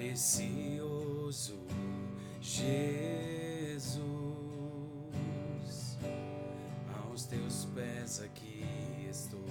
Precioso Jesus, aos teus pés aqui estou.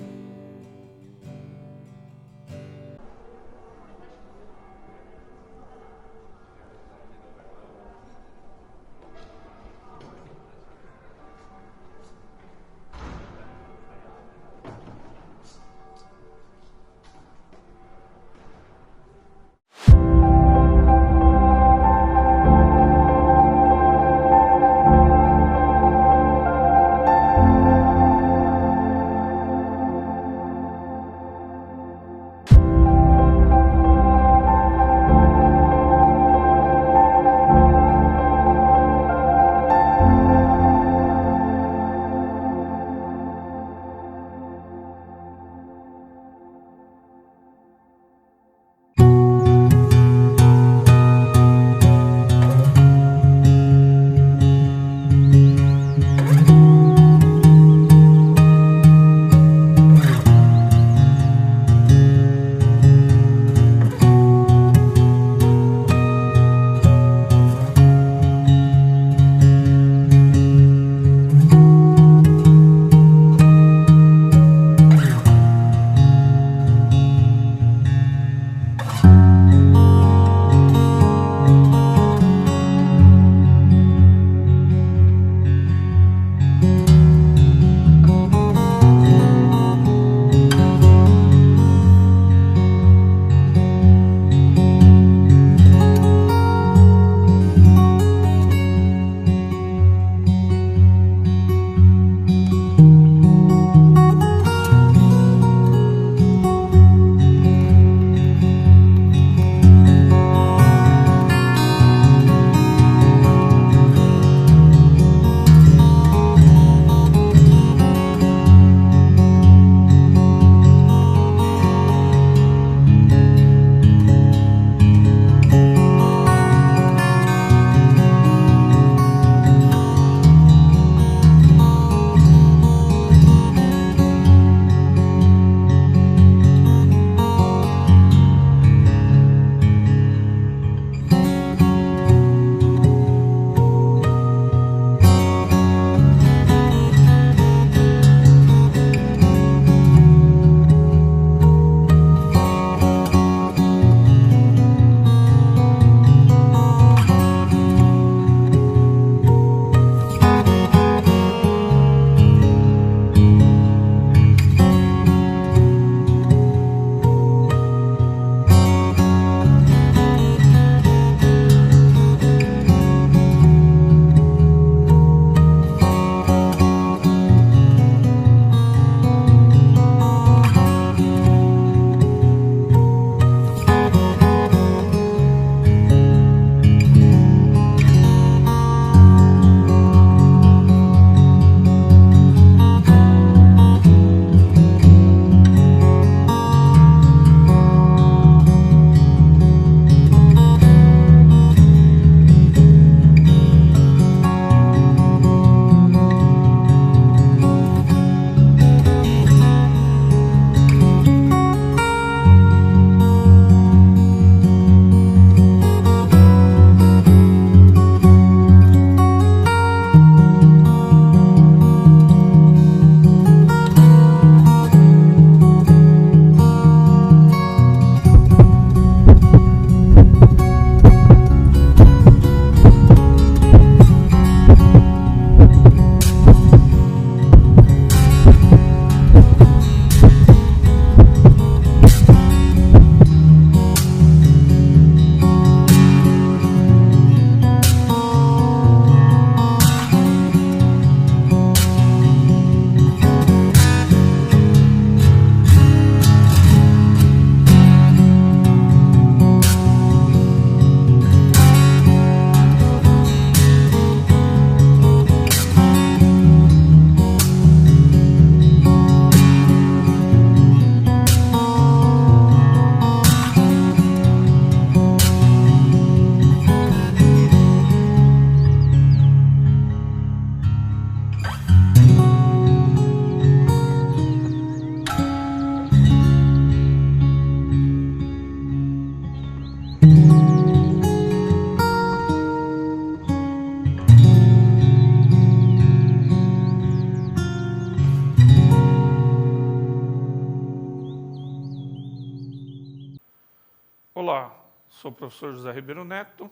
Olá, sou o professor José Ribeiro Neto.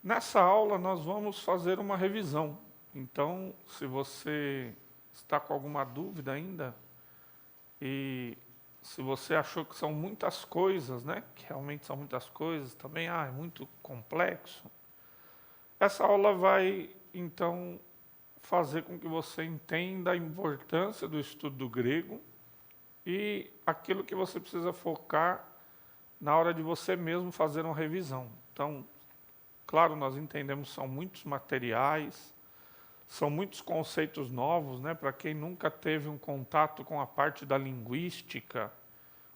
Nessa aula nós vamos fazer uma revisão. Então, se você está com alguma dúvida ainda, e se você achou que são muitas coisas, né? Que realmente são muitas coisas, também é muito complexo. Essa aula vai, então, fazer com que você entenda a importância do estudo do grego e aquilo que você precisa focar na hora de você mesmo fazer uma revisão. Então, claro, nós entendemos que são muitos materiais, são muitos conceitos novos, né? Para quem nunca teve um contato com a parte da linguística,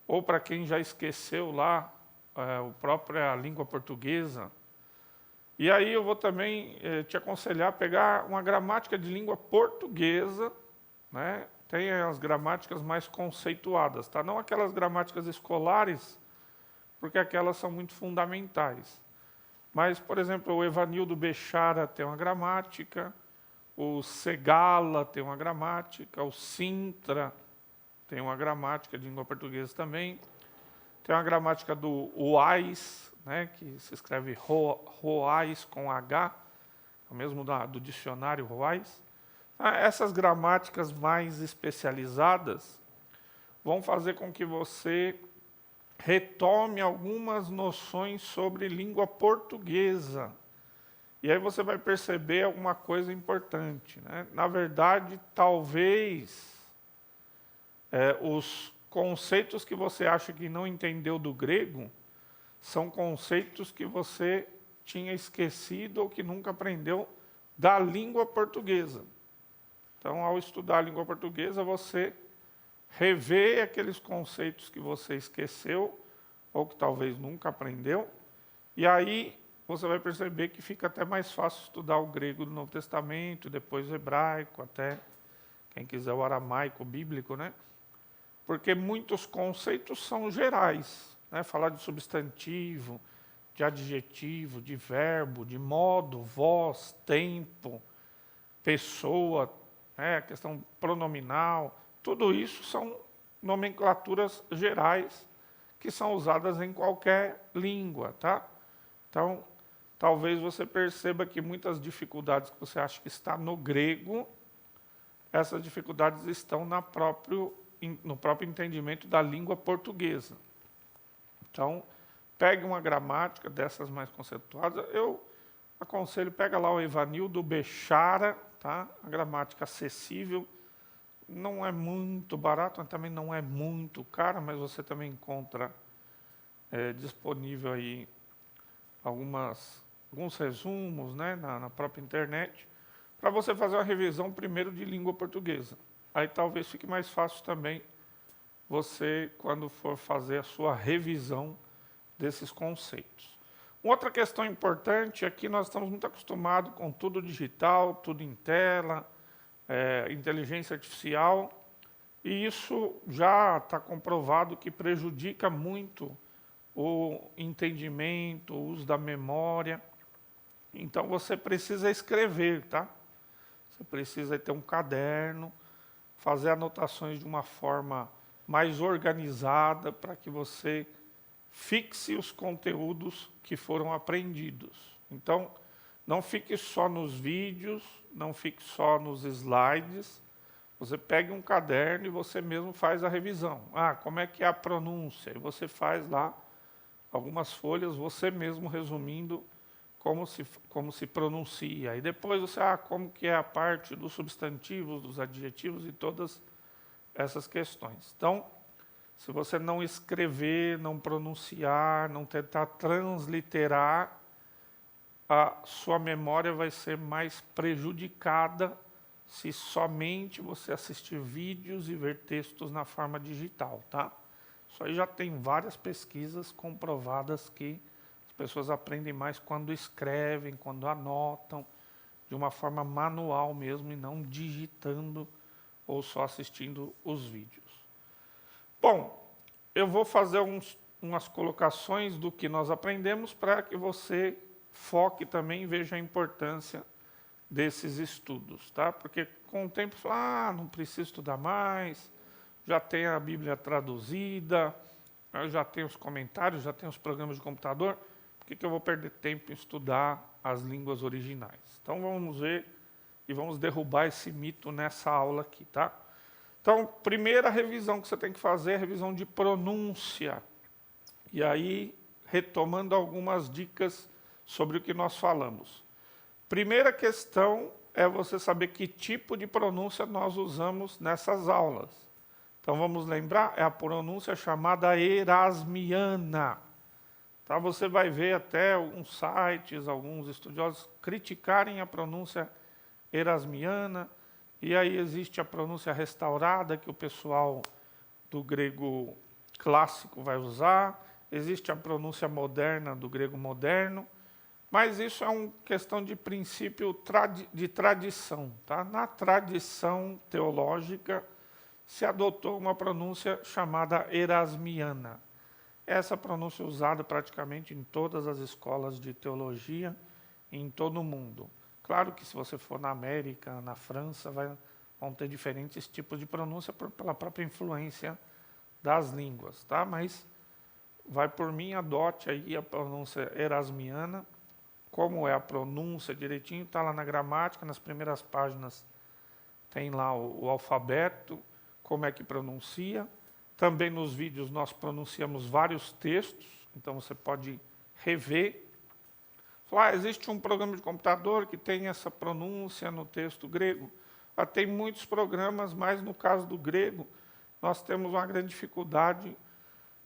ou para quem já esqueceu lá a própria língua portuguesa. E aí eu vou também te aconselhar a pegar uma gramática de língua portuguesa, né? Tem as gramáticas mais conceituadas, tá? Não aquelas gramáticas escolares, porque aquelas são muito fundamentais. Mas, por exemplo, o Evanildo Bechara tem uma gramática, o Segala tem uma gramática, o Sintra tem uma gramática de língua portuguesa também. Tem uma gramática do Uais, né, que se escreve Roais com H, o mesmo do dicionário Roais. Essas gramáticas mais especializadas vão fazer com que você retome algumas noções sobre língua portuguesa. E aí você vai perceber alguma coisa importante, né? Na verdade, talvez os conceitos que você acha que não entendeu do grego são conceitos que você tinha esquecido ou que nunca aprendeu da língua portuguesa. Então, ao estudar a língua portuguesa, você revê aqueles conceitos que você esqueceu ou que talvez nunca aprendeu, e aí você vai perceber que fica até mais fácil estudar o grego do Novo Testamento, depois o hebraico, até quem quiser o aramaico bíblico, né? Porque muitos conceitos são gerais, né? Falar de substantivo, de adjetivo, de verbo, de modo, voz, tempo, pessoa, né? Questão pronominal, tudo isso são nomenclaturas gerais que são usadas em qualquer língua, tá? Então, talvez você perceba que muitas dificuldades que você acha que está no grego, essas dificuldades estão no próprio entendimento da língua portuguesa. Então, pegue uma gramática dessas mais conceituadas. Eu aconselho, pega lá o Evanildo Bechara, tá? A gramática acessível, não é muito barato, mas também não é muito cara, mas você também encontra disponível aí alguns resumos, né, na própria internet, para você fazer uma revisão primeiro de língua portuguesa. Aí talvez fique mais fácil também você, quando for fazer a sua revisão desses conceitos. Uma outra questão importante é que nós estamos muito acostumados com tudo digital, tudo em tela, inteligência artificial, e isso já está comprovado que prejudica muito o entendimento, o uso da memória. Então você precisa escrever, tá? Você precisa ter um caderno, fazer anotações de uma forma mais organizada para que você fixe os conteúdos que foram aprendidos. Então, não fique só nos vídeos, não fique só nos slides. Você pegue um caderno e você mesmo faz a revisão. Como é que é a pronúncia? E você faz lá algumas folhas, você mesmo resumindo como se pronuncia. E depois você, como que é a parte dos substantivos, dos adjetivos e todas essas questões. Então, se você não escrever, não pronunciar, não tentar transliterar, a sua memória vai ser mais prejudicada se somente você assistir vídeos e ver textos na forma digital, tá? Isso aí já tem várias pesquisas comprovadas que as pessoas aprendem mais quando escrevem, quando anotam, de uma forma manual mesmo e não digitando ou só assistindo os vídeos. Bom, eu vou fazer umas colocações do que nós aprendemos para que você foque também e veja a importância desses estudos, tá? Porque com o tempo, não preciso estudar mais, já tem a Bíblia traduzida, eu já tenho os comentários, já tenho os programas de computador, por que eu vou perder tempo em estudar as línguas originais? Então vamos ver e vamos derrubar esse mito nessa aula aqui, tá? Então, primeira revisão que você tem que fazer é a revisão de pronúncia. E aí, retomando algumas dicas sobre o que nós falamos. Primeira questão é você saber que tipo de pronúncia nós usamos nessas aulas. Então vamos lembrar, é a pronúncia chamada erasmiana. Tá? Você vai ver até alguns sites, alguns estudiosos criticarem a pronúncia erasmiana, e aí existe a pronúncia restaurada, que o pessoal do grego clássico vai usar, existe a pronúncia moderna do grego moderno, mas isso é uma questão de princípio de tradição. Tá? Na tradição teológica, se adotou uma pronúncia chamada erasmiana. Essa pronúncia é usada praticamente em todas as escolas de teologia em todo o mundo. Claro que se você for na América, na França, vão ter diferentes tipos de pronúncia pela própria influência das línguas. Tá? Mas vai por mim, adote aí a pronúncia erasmiana. Como é a pronúncia direitinho, está lá na gramática, nas primeiras páginas tem lá o alfabeto, como é que pronuncia. Também nos vídeos nós pronunciamos vários textos, então você pode rever. Falar, existe um programa de computador que tem essa pronúncia no texto grego. Tem muitos programas, mas no caso do grego, nós temos uma grande dificuldade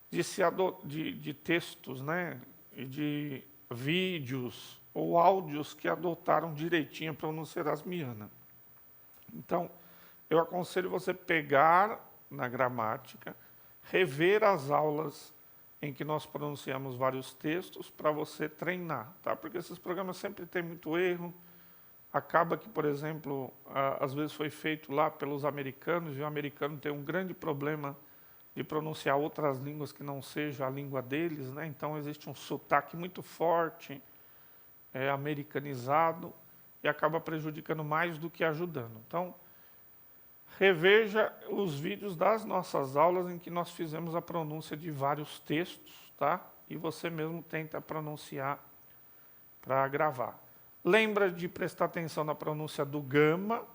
de textos, né? E de vídeos ou áudios que adotaram direitinho a pronúncia erasmiana. Então, eu aconselho você pegar na gramática, rever as aulas em que nós pronunciamos vários textos para você treinar, tá? Porque esses programas sempre têm muito erro. Acaba que, por exemplo, às vezes foi feito lá pelos americanos, e o americano tem um grande problema de pronunciar outras línguas que não seja a língua deles, né? Então existe um sotaque muito forte, americanizado, e acaba prejudicando mais do que ajudando. Então, reveja os vídeos das nossas aulas em que nós fizemos a pronúncia de vários textos, tá? E você mesmo tenta pronunciar para gravar. Lembra de prestar atenção na pronúncia do gama,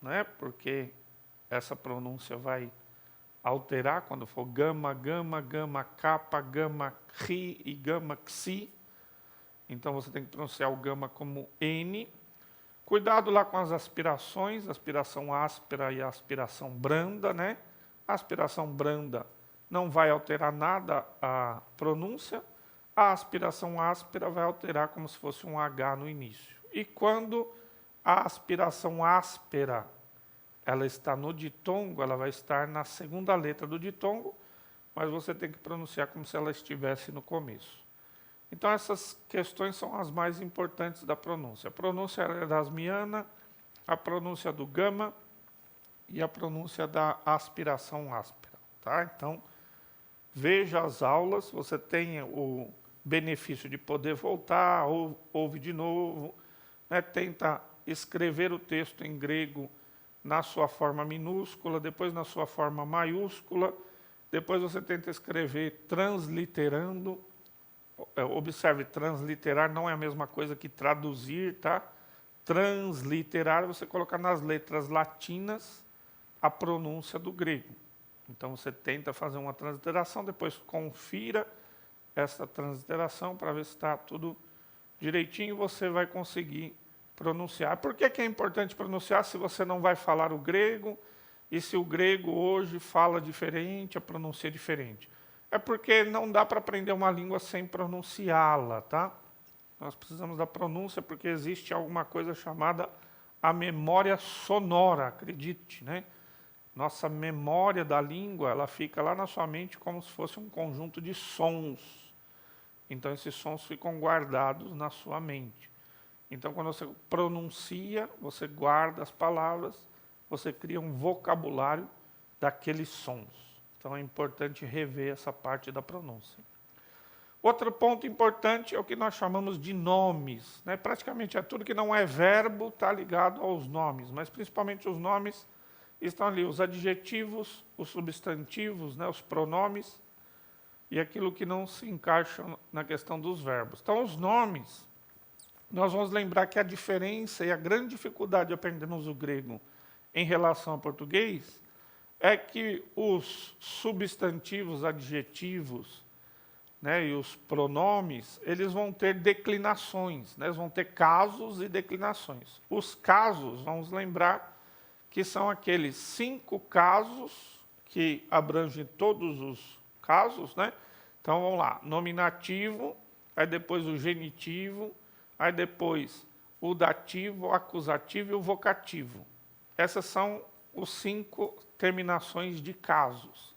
né? Porque essa pronúncia vai alterar quando for gama, gama, gama, capa, gama, ri e gama, xi. Então você tem que pronunciar o gama como N. Cuidado lá com as aspirações, aspiração áspera e aspiração branda, né? A aspiração branda não vai alterar nada a pronúncia, a aspiração áspera vai alterar como se fosse um H no início. E quando a aspiração áspera ela está no ditongo, ela vai estar na segunda letra do ditongo, mas você tem que pronunciar como se ela estivesse no começo. Então essas questões são as mais importantes da pronúncia. A pronúncia erasmiana, a pronúncia do gama e a pronúncia da aspiração áspera. Tá? Então, veja as aulas, você tem o benefício de poder voltar, ouve de novo, né? Tenta escrever o texto em grego na sua forma minúscula, depois na sua forma maiúscula, depois você tenta escrever transliterando. Observe, transliterar não é a mesma coisa que traduzir, tá? Transliterar, você colocar nas letras latinas a pronúncia do grego. Então você tenta fazer uma transliteração, depois confira essa transliteração para ver se está tudo direitinho, você vai conseguir pronunciar. Por que é importante pronunciar se você não vai falar o grego e se o grego hoje fala diferente, a pronúncia é diferente? É porque não dá para aprender uma língua sem pronunciá-la, tá? Nós precisamos da pronúncia porque existe alguma coisa chamada a memória sonora, acredite, né? Nossa memória da língua, ela fica lá na sua mente como se fosse um conjunto de sons. Então esses sons ficam guardados na sua mente. Então quando você pronuncia, você guarda as palavras, você cria um vocabulário daqueles sons. Então é importante rever essa parte da pronúncia. Outro ponto importante é o que nós chamamos de nomes, né? Praticamente tudo que não é verbo está ligado aos nomes, mas principalmente os nomes estão ali, os adjetivos, os substantivos, né? Os pronomes e aquilo que não se encaixa na questão dos verbos. Então, os nomes, nós vamos lembrar que a diferença e a grande dificuldade de aprendermos o grego em relação ao português é que os substantivos, adjetivos, né, e os pronomes, eles vão ter declinações, né, eles vão ter casos e declinações. Os casos, vamos lembrar que são aqueles 5 casos que abrangem todos os casos, né? Então vamos lá, nominativo, aí depois o genitivo, aí depois o dativo, o acusativo e o vocativo. Essas são os 5 terminações de casos.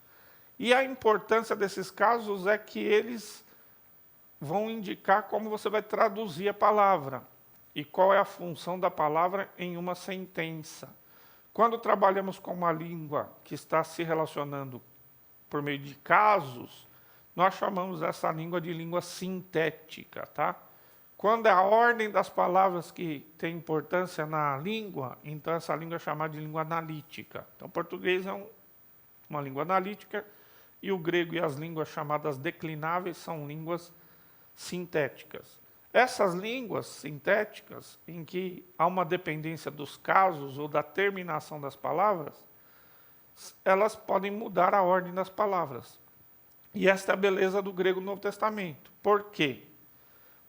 E a importância desses casos é que eles vão indicar como você vai traduzir a palavra e qual é a função da palavra em uma sentença. Quando trabalhamos com uma língua que está se relacionando por meio de casos, nós chamamos essa língua de língua sintética, tá? Quando é a ordem das palavras que tem importância na língua, então essa língua é chamada de língua analítica. Então, o português é uma língua analítica e o grego e as línguas chamadas declináveis são línguas sintéticas. Essas línguas sintéticas, em que há uma dependência dos casos ou da terminação das palavras, elas podem mudar a ordem das palavras. E esta é a beleza do grego no Novo Testamento. Por quê?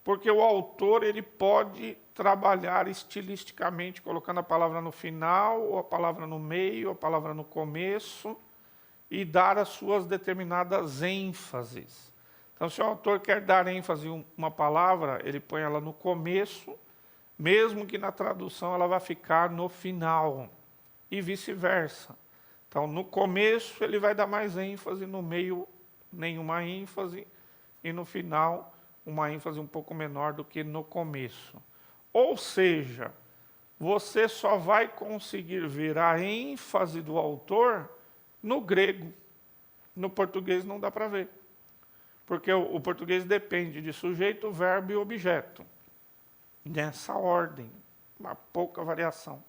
Porque o autor ele pode trabalhar estilisticamente, colocando a palavra no final, ou a palavra no meio, ou a palavra no começo, e dar as suas determinadas ênfases. Então, se o autor quer dar ênfase em uma palavra, ele põe ela no começo, mesmo que na tradução ela vai ficar no final, e vice-versa. Então, no começo ele vai dar mais ênfase, no meio nenhuma ênfase, e no final uma ênfase um pouco menor do que no começo. Ou seja, você só vai conseguir ver a ênfase do autor no grego. No português não dá para ver. Porque o português depende de sujeito, verbo e objeto. Nessa ordem, uma pouca variação.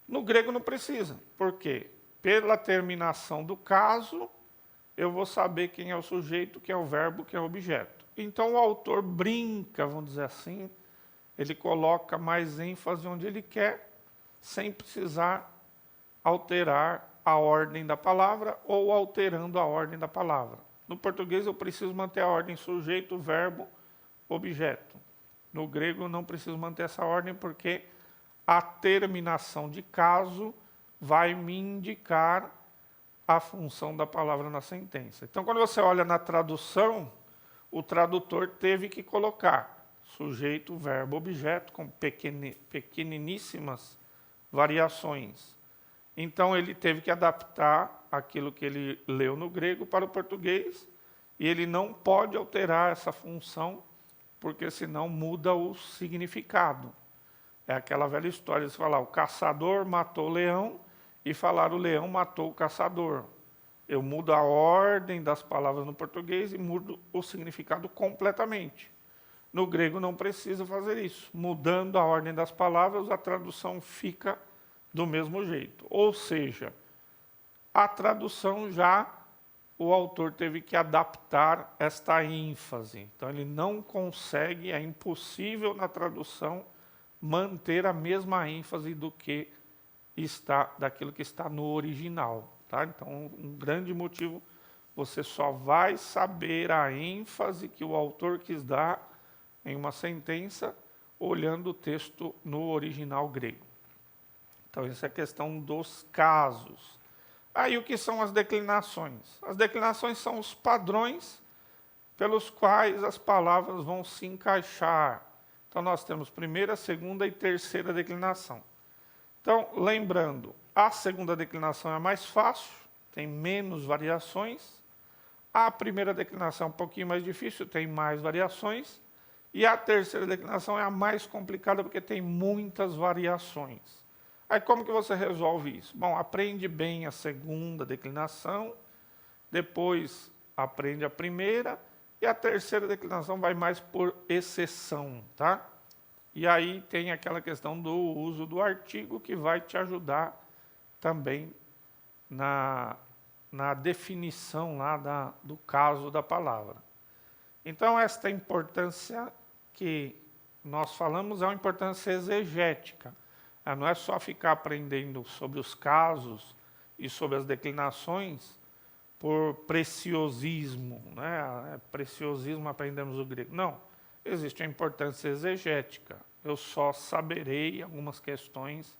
No grego não precisa. Por quê? Pela terminação do caso, eu vou saber quem é o sujeito, quem é o verbo, quem é o objeto. Então o autor brinca, vamos dizer assim, ele coloca mais ênfase onde ele quer, sem precisar alterar a ordem da palavra ou alterando a ordem da palavra. No português eu preciso manter a ordem sujeito, verbo, objeto. No grego eu não preciso manter essa ordem porque a terminação de caso vai me indicar a função da palavra na sentença. Então, quando você olha na tradução, o tradutor teve que colocar sujeito, verbo, objeto, com pequeniníssimas variações. Então, ele teve que adaptar aquilo que ele leu no grego para o português, e ele não pode alterar essa função, porque senão muda o significado. É aquela velha história de falar, o caçador matou o leão, e falar o leão matou o caçador. Eu mudo a ordem das palavras no português e mudo o significado completamente. No grego não precisa fazer isso. Mudando a ordem das palavras, a tradução fica do mesmo jeito. Ou seja, a tradução já o autor teve que adaptar esta ênfase. Então ele não consegue, é impossível na tradução manter a mesma ênfase daquilo que está no original. Tá? Então, um grande motivo, você só vai saber a ênfase que o autor quis dar em uma sentença olhando o texto no original grego. Então, essa é a questão dos casos. Aí, o que são as declinações? As declinações são os padrões pelos quais as palavras vão se encaixar. Então, nós temos primeira, segunda e terceira declinação. Então, lembrando, a segunda declinação é a mais fácil, tem menos variações. A primeira declinação é um pouquinho mais difícil, tem mais variações. E a terceira declinação é a mais complicada, porque tem muitas variações. Aí, como que você resolve isso? Bom, aprende bem a segunda declinação, depois aprende a primeira, e a terceira declinação vai mais por exceção, tá? E aí tem aquela questão do uso do artigo que vai te ajudar também na na definição lá do caso da palavra. Então, esta importância que nós falamos é uma importância exegética. Não é só ficar aprendendo sobre os casos e sobre as declinações por preciosismo, né? Preciosismo aprendemos o grego. Não, existe a importância exegética. Eu só saberei algumas questões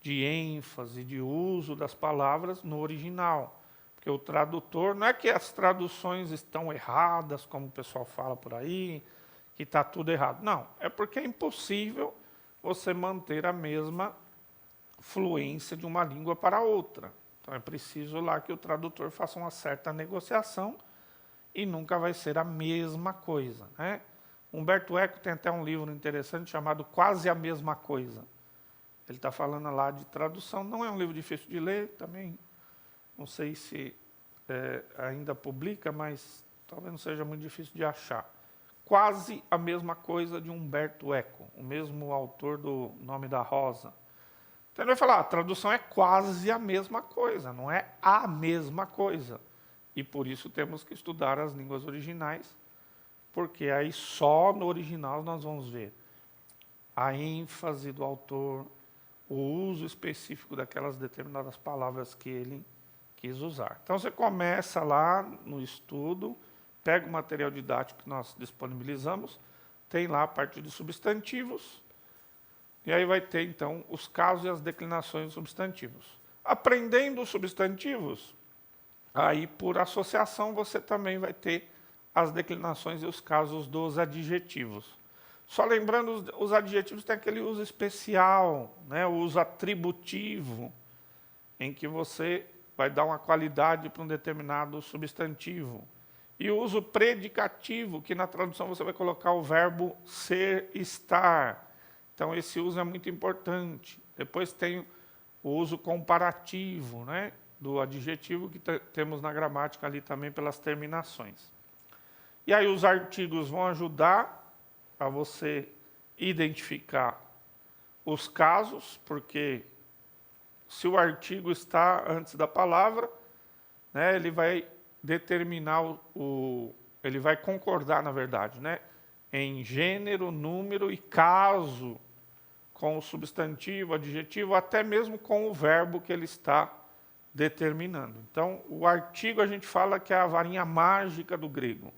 de ênfase, de uso das palavras no original. Porque o tradutor, não é que as traduções estão erradas, como o pessoal fala por aí, que está tudo errado. Não, é porque é impossível você manter a mesma fluência de uma língua para outra. Então é preciso lá que o tradutor faça uma certa negociação e nunca vai ser a mesma coisa, né? Humberto Eco tem até um livro interessante chamado Quase a Mesma Coisa. Ele está falando lá de tradução, não é um livro difícil de ler, também não sei se ainda publica, mas talvez não seja muito difícil de achar. Quase a mesma coisa de Humberto Eco, o mesmo autor do Nome da Rosa. Então ele vai falar, a tradução é quase a mesma coisa, não é a mesma coisa. E por isso temos que estudar as línguas originais, porque aí só no original nós vamos ver a ênfase do autor, o uso específico daquelas determinadas palavras que ele quis usar. Então você começa lá no estudo, pega o material didático que nós disponibilizamos, tem lá a parte de substantivos, e aí vai ter, então, os casos e as declinações dos substantivos. Aprendendo os substantivos, aí, por associação, você também vai ter as declinações e os casos dos adjetivos. Só lembrando, os adjetivos têm aquele uso especial, né? O uso atributivo, em que você vai dar uma qualidade para um determinado substantivo. E o uso predicativo, que na tradução você vai colocar o verbo ser, estar. Então, esse uso é muito importante. Depois tem o uso comparativo, né, do adjetivo, que temos na gramática ali também pelas terminações. E aí os artigos vão ajudar a você identificar os casos, porque se o artigo está antes da palavra, né, ele vai determinar ele vai concordar, na verdade, né, em gênero, número e caso com o substantivo, adjetivo, até mesmo com o verbo que ele está determinando. Então, o artigo a gente fala que é a varinha mágica do grego.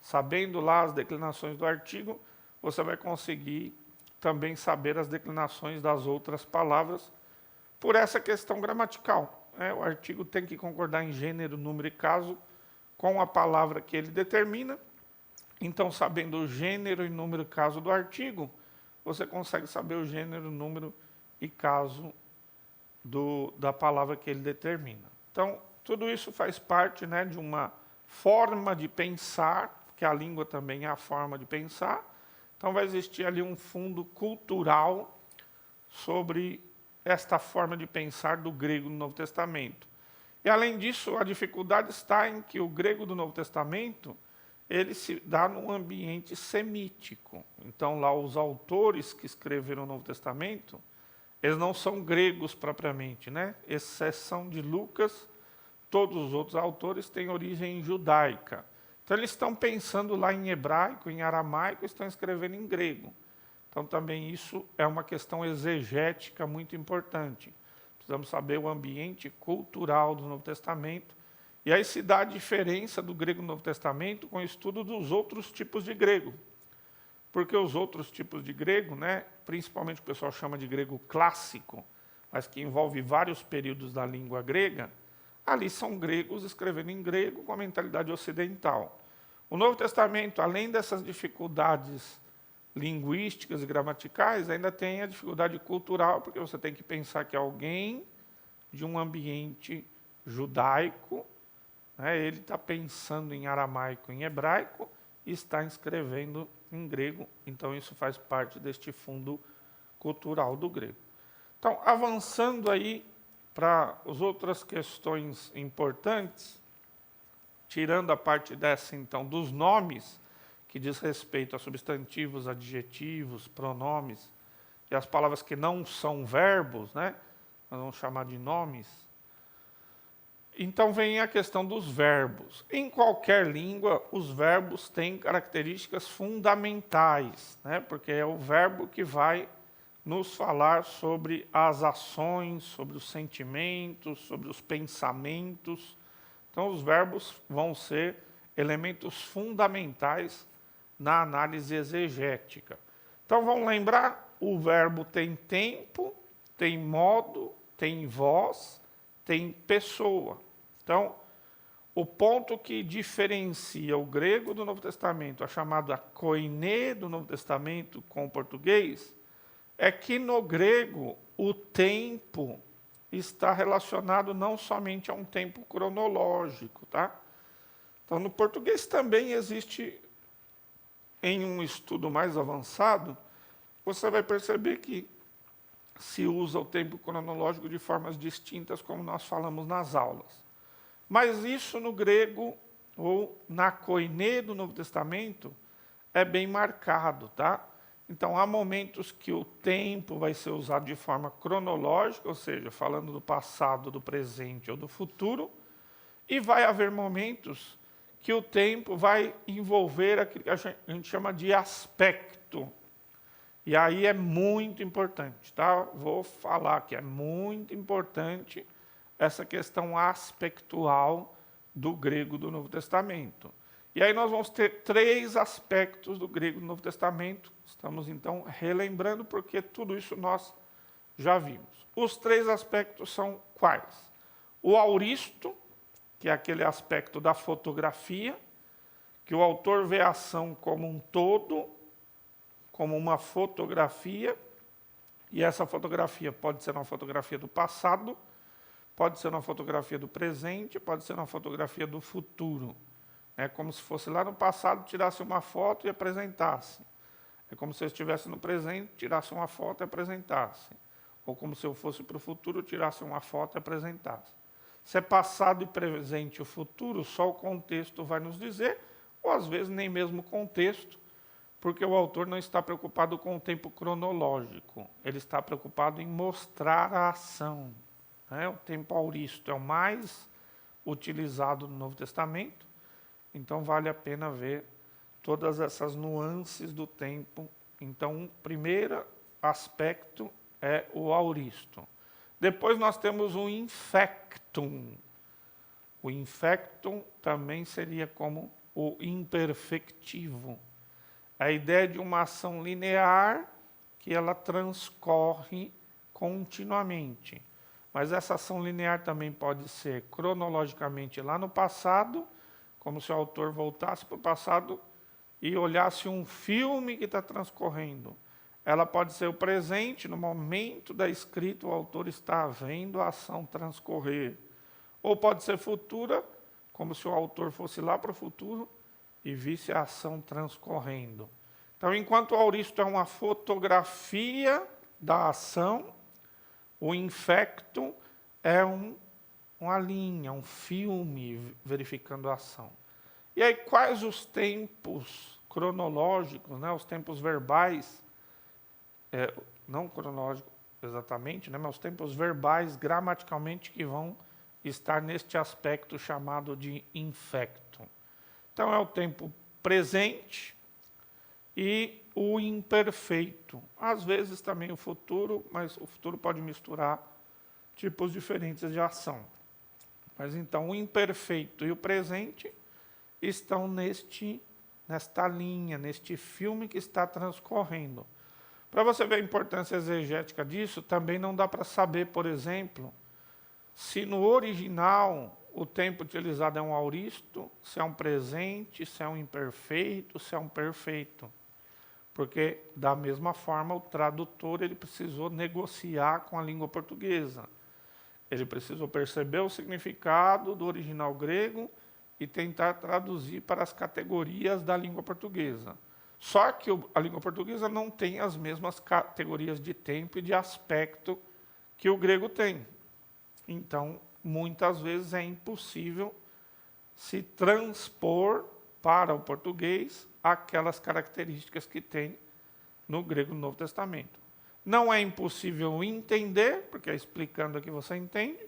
Sabendo lá as declinações do artigo, você vai conseguir também saber as declinações das outras palavras por essa questão gramatical. O artigo tem que concordar em gênero, número e caso com a palavra que ele determina. Então, sabendo o gênero e número e caso do artigo, você consegue saber o gênero, número e caso da palavra que ele determina. Então, tudo isso faz parte, né, de uma forma de pensar, que a língua também é a forma de pensar. Então, vai existir ali um fundo cultural sobre esta forma de pensar do grego no Novo Testamento. E, além disso, a dificuldade está em que o grego do Novo Testamento ele se dá num ambiente semítico. Então, lá os autores que escreveram o Novo Testamento, eles não são gregos propriamente, né? Exceção de Lucas, todos os outros autores têm origem judaica. Então, eles estão pensando lá em hebraico, em aramaico, estão escrevendo em grego. Então, também isso é uma questão exegética muito importante. Precisamos saber o ambiente cultural do Novo Testamento. E aí se dá a diferença do grego no Novo Testamento com o estudo dos outros tipos de grego. Porque os outros tipos de grego, né, principalmente o que o pessoal chama de grego clássico, mas que envolve vários períodos da língua grega, ali são gregos escrevendo em grego com a mentalidade ocidental. O Novo Testamento, além dessas dificuldades linguísticas e gramaticais, ainda tem a dificuldade cultural, porque você tem que pensar que alguém de um ambiente judaico, ele está pensando em aramaico, em hebraico, e está escrevendo em grego. Então, isso faz parte deste fundo cultural do grego. Então, avançando aí para as outras questões importantes, tirando a parte dessa, então, dos nomes, que diz respeito a substantivos, adjetivos, pronomes, e as palavras que não são verbos, né? Nós vamos chamar de nomes. Então vem a questão dos verbos. Em qualquer língua, os verbos têm características fundamentais, né? Porque é o verbo que vai nos falar sobre as ações, sobre os sentimentos, sobre os pensamentos. Então os verbos vão ser elementos fundamentais na análise exegética. Então vamos lembrar, o verbo tem tempo, tem modo, tem voz, tem pessoa. Então, o ponto que diferencia o grego do Novo Testamento, a chamada koiné do Novo Testamento com o português, é que no grego o tempo está relacionado não somente a um tempo cronológico, tá? Então, no português também existe, em um estudo mais avançado, você vai perceber que se usa o tempo cronológico de formas distintas, como nós falamos nas aulas. Mas isso no grego, ou na koiné do Novo Testamento, é bem marcado, tá? Então, há momentos que o tempo vai ser usado de forma cronológica, ou seja, falando do passado, do presente ou do futuro, e vai haver momentos que o tempo vai envolver aquilo que a gente chama de aspecto. E aí é muito importante, tá? Vou falar que é muito importante essa questão aspectual do grego do Novo Testamento. E aí nós vamos ter 3 aspectos do grego do Novo Testamento. Estamos, então, relembrando, porque tudo isso nós já vimos. Os 3 aspectos são quais? O auristo, que é aquele aspecto da fotografia, que o autor vê a ação como um todo, como uma fotografia, e essa fotografia pode ser uma fotografia do passado, pode ser uma fotografia do presente, pode ser uma fotografia do futuro. É como se fosse lá no passado, tirasse uma foto e apresentasse. É como se eu estivesse no presente, tirasse uma foto e apresentasse. Ou como se eu fosse para o futuro, tirasse uma foto e apresentasse. Se é passado e presente e o futuro, só o contexto vai nos dizer, ou às vezes nem mesmo o contexto, porque o autor não está preocupado com o tempo cronológico, ele está preocupado em mostrar a ação. O tempo auristo é o mais utilizado no Novo Testamento, então vale a pena ver todas essas nuances do tempo. Então, o primeiro aspecto é o auristo. Depois nós temos o infectum. O infectum também seria como o imperfectivo. A ideia de uma ação linear que ela transcorre continuamente. Mas essa ação linear também pode ser cronologicamente lá no passado, como se o autor voltasse para o passado e olhasse um filme que está transcorrendo. Ela pode ser o presente, no momento da escrita o autor está vendo a ação transcorrer. Ou pode ser futura, como se o autor fosse lá para o futuro e visse a ação transcorrendo. Então, enquanto o auristo é uma fotografia da ação, o infectum é uma linha, um filme verificando a ação. E aí, quais os tempos cronológicos, né, os tempos verbais, não cronológicos exatamente, né, mas os tempos verbais gramaticalmente que vão estar neste aspecto chamado de infectum. Então, é o tempo presente e o imperfeito. Às vezes também o futuro, mas o futuro pode misturar tipos diferentes de ação. Mas então o imperfeito e o presente estão nesta linha, neste filme que está transcorrendo. Para você ver a importância exegética disso, também não dá para saber, por exemplo, se no original o tempo utilizado é um auristo, se é um presente, se é um imperfeito, se é um perfeito. Porque, da mesma forma, o tradutor ele precisou negociar com a língua portuguesa. Ele precisou perceber o significado do original grego e tentar traduzir para as categorias da língua portuguesa. Só que a língua portuguesa não tem as mesmas categorias de tempo e de aspecto que o grego tem. Então, muitas vezes é impossível se transpor para o português aquelas características que tem no grego do Novo Testamento. Não é impossível entender, porque explicando aqui você entende,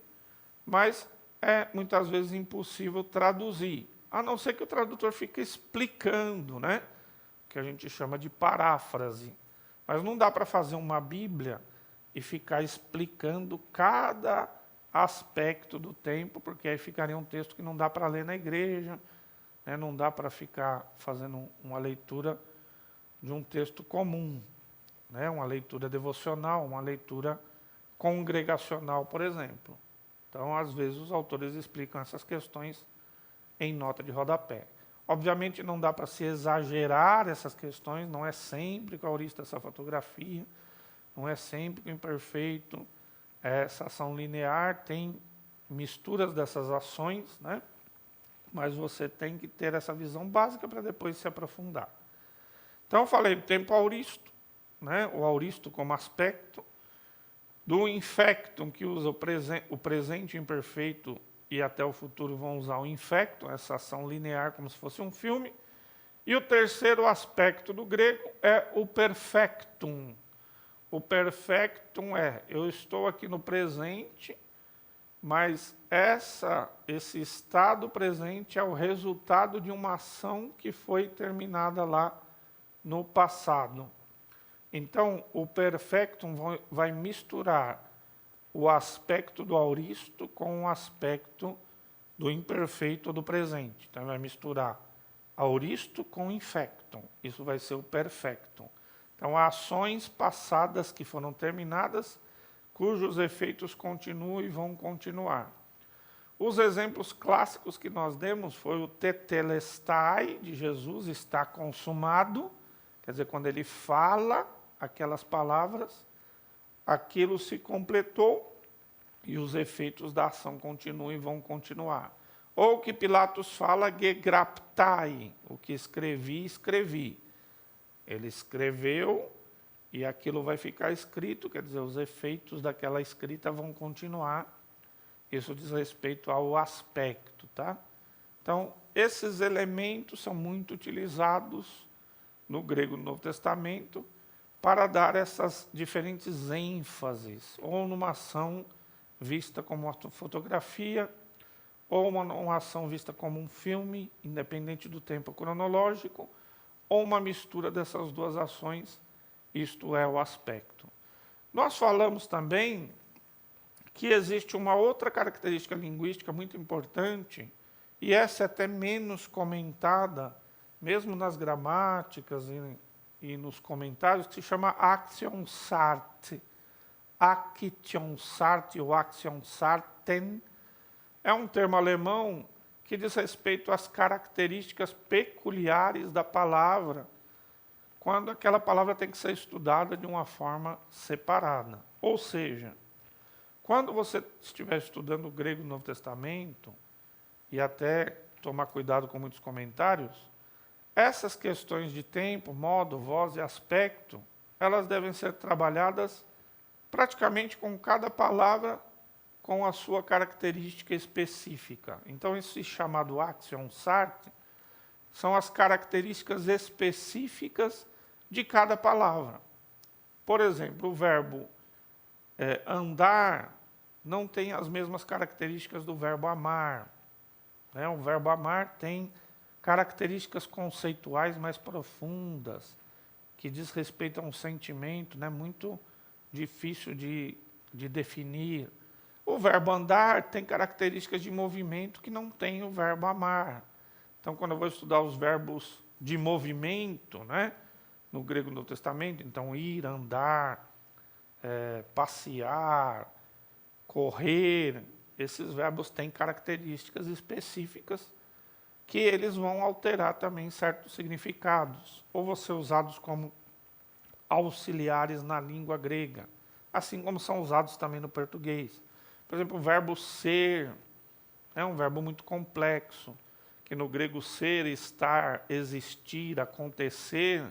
mas é muitas vezes impossível traduzir, a não ser que o tradutor fique explicando, né? Que a gente chama de paráfrase. Mas não dá para fazer uma Bíblia e ficar explicando cada aspecto do tempo, porque aí ficaria um texto que não dá para ler na igreja, né? Não dá para ficar fazendo uma leitura de um texto comum, né? Uma leitura devocional, uma leitura congregacional, por exemplo. Então, às vezes, os autores explicam essas questões em nota de rodapé. Obviamente, não dá para se exagerar essas questões, não é sempre que o aorista essa fotografia, não é sempre que o imperfeito essa ação linear, tem misturas dessas ações, né? Mas você tem que ter essa visão básica para depois se aprofundar. Então, eu falei do tempo auristo, né? O auristo como aspecto, do infectum, que usa o presente imperfeito e até o futuro vão usar o infectum, essa ação linear como se fosse um filme. E o terceiro aspecto do grego é o perfectum. O perfectum é, eu estou aqui no presente, mas esse estado presente é o resultado de uma ação que foi terminada lá no passado. Então, o perfectum vai misturar o aspecto do auristo com o aspecto do imperfeito do presente. Então, vai misturar auristo com infectum. Isso vai ser o perfectum. Então, há ações passadas que foram terminadas, cujos efeitos continuam e vão continuar. Os exemplos clássicos que nós demos foi o tetelestai de Jesus, está consumado, quer dizer, quando ele fala aquelas palavras, aquilo se completou e os efeitos da ação continuam e vão continuar. Ou que Pilatos fala, gegraptai, o que escrevi, escrevi. Ele escreveu e aquilo vai ficar escrito, quer dizer, os efeitos daquela escrita vão continuar. Isso diz respeito ao aspecto, tá? Então, esses elementos são muito utilizados no grego do Novo Testamento para dar essas diferentes ênfases, ou numa ação vista como uma fotografia, ou uma ação vista como um filme, independente do tempo cronológico, ou uma mistura dessas duas ações, isto é o aspecto. Nós falamos também que existe uma outra característica linguística muito importante, e essa é até menos comentada, mesmo nas gramáticas e nos comentários, que se chama action sart. Action sart ou action sarten é um termo alemão que diz respeito às características peculiares da palavra, quando aquela palavra tem que ser estudada de uma forma separada. Ou seja, quando você estiver estudando o grego do Novo Testamento, e até tomar cuidado com muitos comentários, essas questões de tempo, modo, voz e aspecto, elas devem ser trabalhadas praticamente com cada palavra com a sua característica específica. Então, esse chamado action sart são as características específicas de cada palavra. Por exemplo, o verbo andar não tem as mesmas características do verbo amar. Né? O verbo amar tem características conceituais mais profundas, que diz respeito a um sentimento, né, muito difícil de definir. O verbo andar tem características de movimento que não tem o verbo amar. Então, quando eu vou estudar os verbos de movimento, né, no grego do Novo Testamento, então ir, andar, passear, correr, esses verbos têm características específicas que eles vão alterar também certos significados, ou vão ser usados como auxiliares na língua grega, assim como são usados também no português. Por exemplo, o verbo ser é um verbo muito complexo, que no grego ser, estar, existir, acontecer,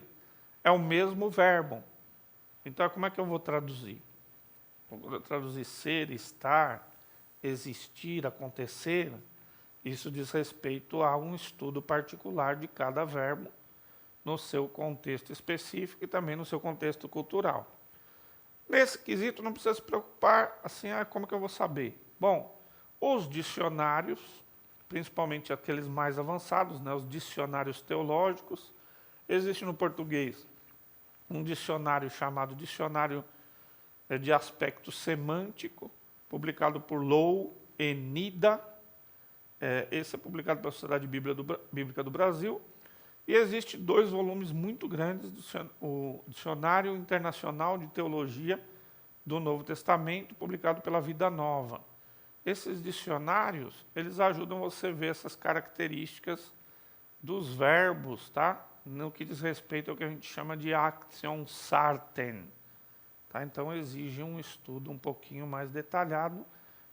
é o mesmo verbo. Então, como é que eu vou traduzir? Vou traduzir ser, estar, existir, acontecer. Isso diz respeito a um estudo particular de cada verbo no seu contexto específico e também no seu contexto cultural. Nesse quesito, não precisa se preocupar assim, como que eu vou saber? Bom, os dicionários, principalmente aqueles mais avançados, né, os dicionários teológicos. Existe no português um dicionário chamado Dicionário de Aspecto Semântico, publicado por Low e Nida. Esse é publicado pela Sociedade Bíblica do Brasil. E existe 2 volumes muito grandes, o Dicionário Internacional de Teologia do Novo Testamento, publicado pela Vida Nova. Esses dicionários, eles ajudam você a ver essas características dos verbos, tá? No que diz respeito ao que a gente chama de action sarten. Tá? Então, exige um estudo um pouquinho mais detalhado,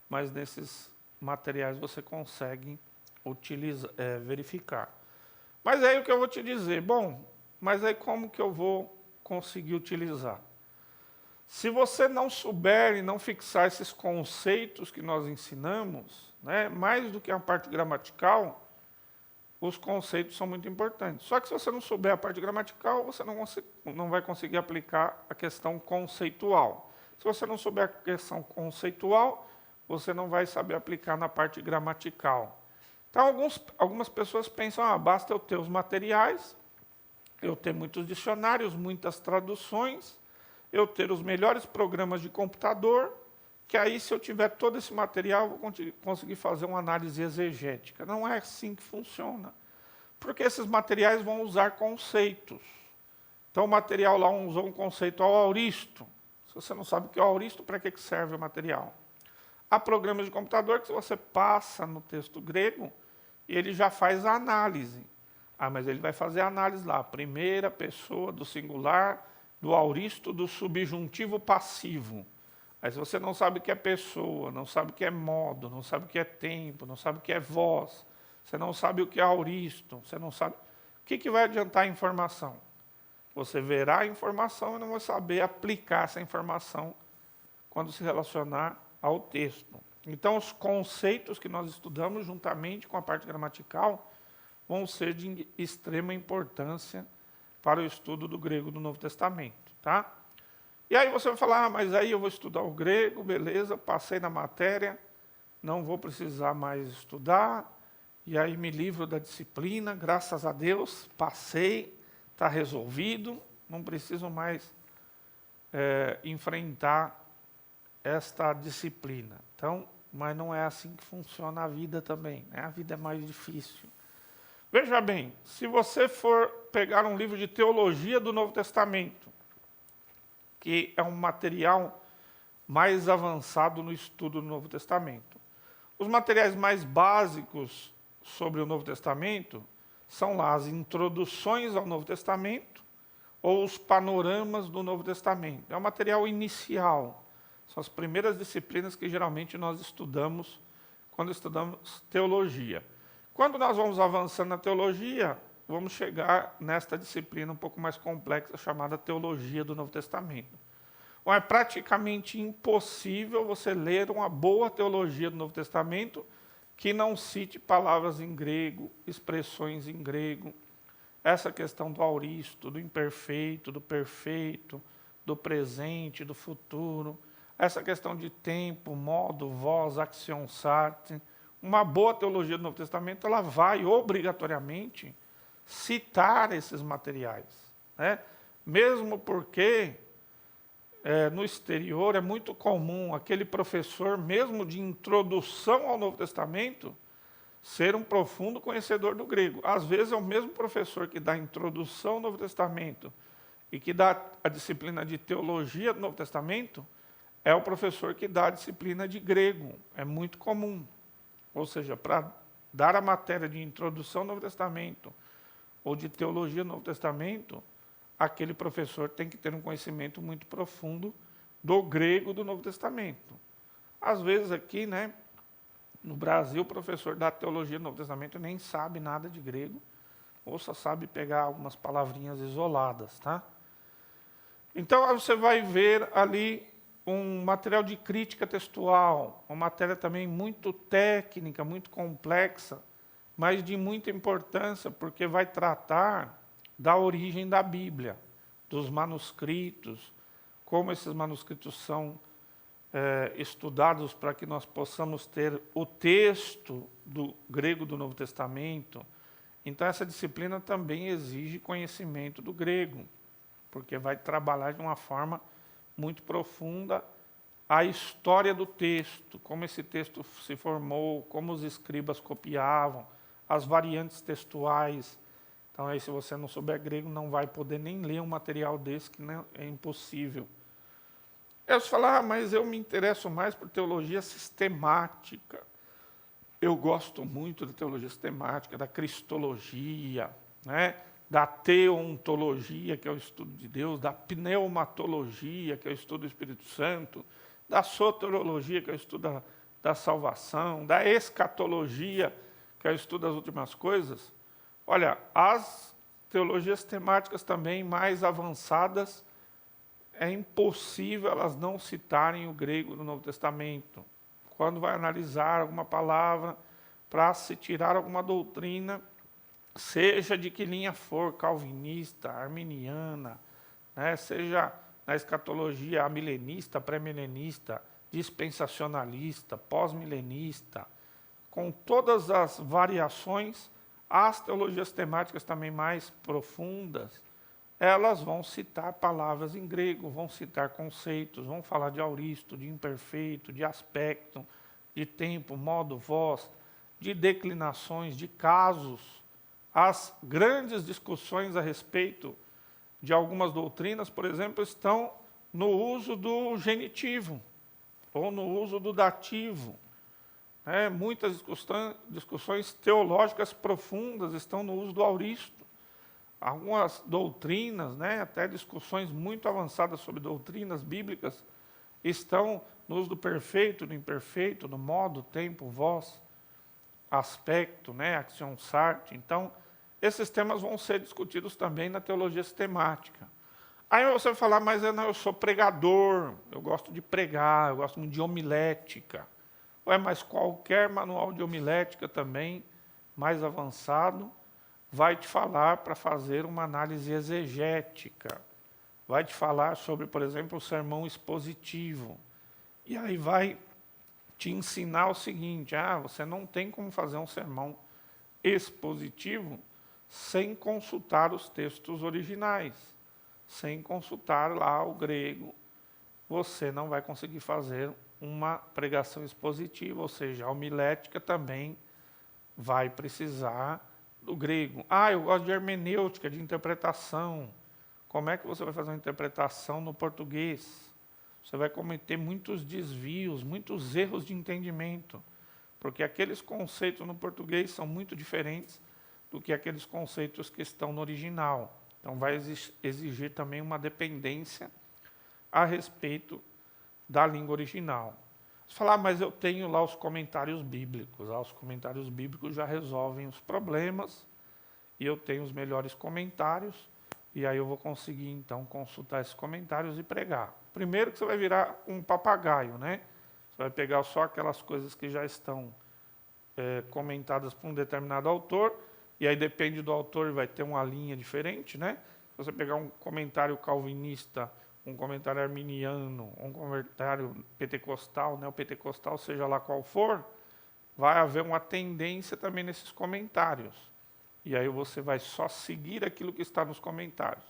mas nesses materiais você consegue verificar. Mas aí o que eu vou te dizer? Bom, mas aí como que eu vou conseguir utilizar? Se você não souber e não fixar esses conceitos que nós ensinamos, né, mais do que a parte gramatical, os conceitos são muito importantes. Só que se você não souber a parte gramatical, você não vai conseguir aplicar a questão conceitual. Se você não souber a questão conceitual, você não vai saber aplicar na parte gramatical. Então, algumas pessoas pensam, basta eu ter os materiais, eu ter muitos dicionários, muitas traduções, eu ter os melhores programas de computador, que aí, se eu tiver todo esse material, eu vou conseguir fazer uma análise exegética. Não é assim que funciona. Porque esses materiais vão usar conceitos. Então, o material lá usou um conceito ao auristo. Se você não sabe o que é o auristo, para que serve o material? Há programas de computador que você passa no texto grego e ele já faz a análise. Mas ele vai fazer a análise lá, primeira pessoa do singular, do auristo, do subjuntivo passivo. Aí, se você não sabe o que é pessoa, não sabe o que é modo, não sabe o que é tempo, não sabe o que é voz, você não sabe o que é auristo, você não sabe... O que vai adiantar a informação? Você verá a informação e não vai saber aplicar essa informação quando se relacionar ao texto. Então, os conceitos que nós estudamos, juntamente com a parte gramatical, vão ser de extrema importância para o estudo do grego do Novo Testamento, tá? E aí você vai falar, mas aí eu vou estudar o grego, beleza, passei na matéria, não vou precisar mais estudar, e aí me livro da disciplina, graças a Deus, passei, está resolvido, não preciso mais enfrentar esta disciplina. Então, mas não é assim que funciona a vida também, né? A vida é mais difícil. Veja bem, se você for pegar um livro de teologia do Novo Testamento, que é um material mais avançado no estudo do Novo Testamento. Os materiais mais básicos sobre o Novo Testamento são lá as introduções ao Novo Testamento ou os panoramas do Novo Testamento. É o material inicial, são as primeiras disciplinas que geralmente nós estudamos quando estudamos teologia. Quando nós vamos avançando na teologia, vamos chegar nesta disciplina um pouco mais complexa, chamada Teologia do Novo Testamento. Então, é praticamente impossível você ler uma boa teologia do Novo Testamento que não cite palavras em grego, expressões em grego, essa questão do auristo, do imperfeito, do perfeito, do presente, do futuro, essa questão de tempo, modo, voz, action sartem. Uma boa teologia do Novo Testamento, ela vai obrigatoriamente citar esses materiais, né? Mesmo porque no exterior é muito comum aquele professor, mesmo de introdução ao Novo Testamento, ser um profundo conhecedor do grego. Às vezes é o mesmo professor que dá a introdução ao Novo Testamento e que dá a disciplina de teologia do Novo Testamento, é o professor que dá a disciplina de grego. É muito comum. Ou seja, para dar a matéria de introdução ao Novo Testamento ou de teologia do Novo Testamento, aquele professor tem que ter um conhecimento muito profundo do grego do Novo Testamento. Às vezes aqui, né, no Brasil, o professor da teologia do Novo Testamento nem sabe nada de grego, ou só sabe pegar algumas palavrinhas isoladas, tá? Então, você vai ver ali um material de crítica textual, uma matéria também muito técnica, muito complexa, mas de muita importância, porque vai tratar da origem da Bíblia, dos manuscritos, como esses manuscritos são estudados para que nós possamos ter o texto do grego do Novo Testamento. Então, essa disciplina também exige conhecimento do grego, porque vai trabalhar de uma forma muito profunda a história do texto, como esse texto se formou, como os escribas copiavam, as variantes textuais. Então, aí, se você não souber grego, não vai poder nem ler um material desse, que não, é impossível. Eu falo, mas eu me interesso mais por teologia sistemática. Eu gosto muito da teologia sistemática, da cristologia, né? Da teontologia, que é o estudo de Deus, da pneumatologia, que é o estudo do Espírito Santo, da soteriologia, que é o estudo da salvação, da escatologia, que é o estudo das últimas coisas. Olha, as teologias temáticas também mais avançadas, é impossível elas não citarem o grego no Novo Testamento. Quando vai analisar alguma palavra para se tirar alguma doutrina, seja de que linha for, calvinista, arminiana, né, seja na escatologia amilenista, pré-milenista, dispensacionalista, pós-milenista, com todas as variações, as teologias temáticas também mais profundas, elas vão citar palavras em grego, vão citar conceitos, vão falar de auristo, de imperfeito, de aspecto, de tempo, modo, voz, de declinações, de casos. As grandes discussões a respeito de algumas doutrinas, por exemplo, estão no uso do genitivo, ou no uso do dativo. Muitas discussões teológicas profundas estão no uso do auristo. Algumas doutrinas, até discussões muito avançadas sobre doutrinas bíblicas, estão no uso do perfeito, do imperfeito, do modo, tempo, voz, aspecto, action sart. Então, esses temas vão ser discutidos também na teologia sistemática. Aí você vai falar, mas eu sou pregador, eu gosto de pregar, eu gosto muito de homilética. Mas qualquer manual de homilética também, mais avançado, vai te falar para fazer uma análise exegética. Vai te falar sobre, por exemplo, o sermão expositivo. E aí vai te ensinar o seguinte, você não tem como fazer um sermão expositivo sem consultar os textos originais, sem consultar lá o grego. Você não vai conseguir fazer uma pregação expositiva, ou seja, a homilética também vai precisar do grego. Eu gosto de hermenêutica, de interpretação. Como é que você vai fazer uma interpretação no português? Você vai cometer muitos desvios, muitos erros de entendimento, porque aqueles conceitos no português são muito diferentes do que aqueles conceitos que estão no original. Então vai exigir também uma dependência a respeito da língua original. Você fala, mas eu tenho lá os comentários bíblicos. Os comentários bíblicos já resolvem os problemas, e eu tenho os melhores comentários, e aí eu vou conseguir, então, consultar esses comentários e pregar. Primeiro que você vai virar um papagaio, Você vai pegar só aquelas coisas que já estão comentadas por um determinado autor, e aí depende do autor, vai ter uma linha diferente, Se você pegar um comentário calvinista, um comentário arminiano, um comentário pentecostal, o pentecostal, seja lá qual for, vai haver uma tendência também nesses comentários. E aí você vai só seguir aquilo que está nos comentários.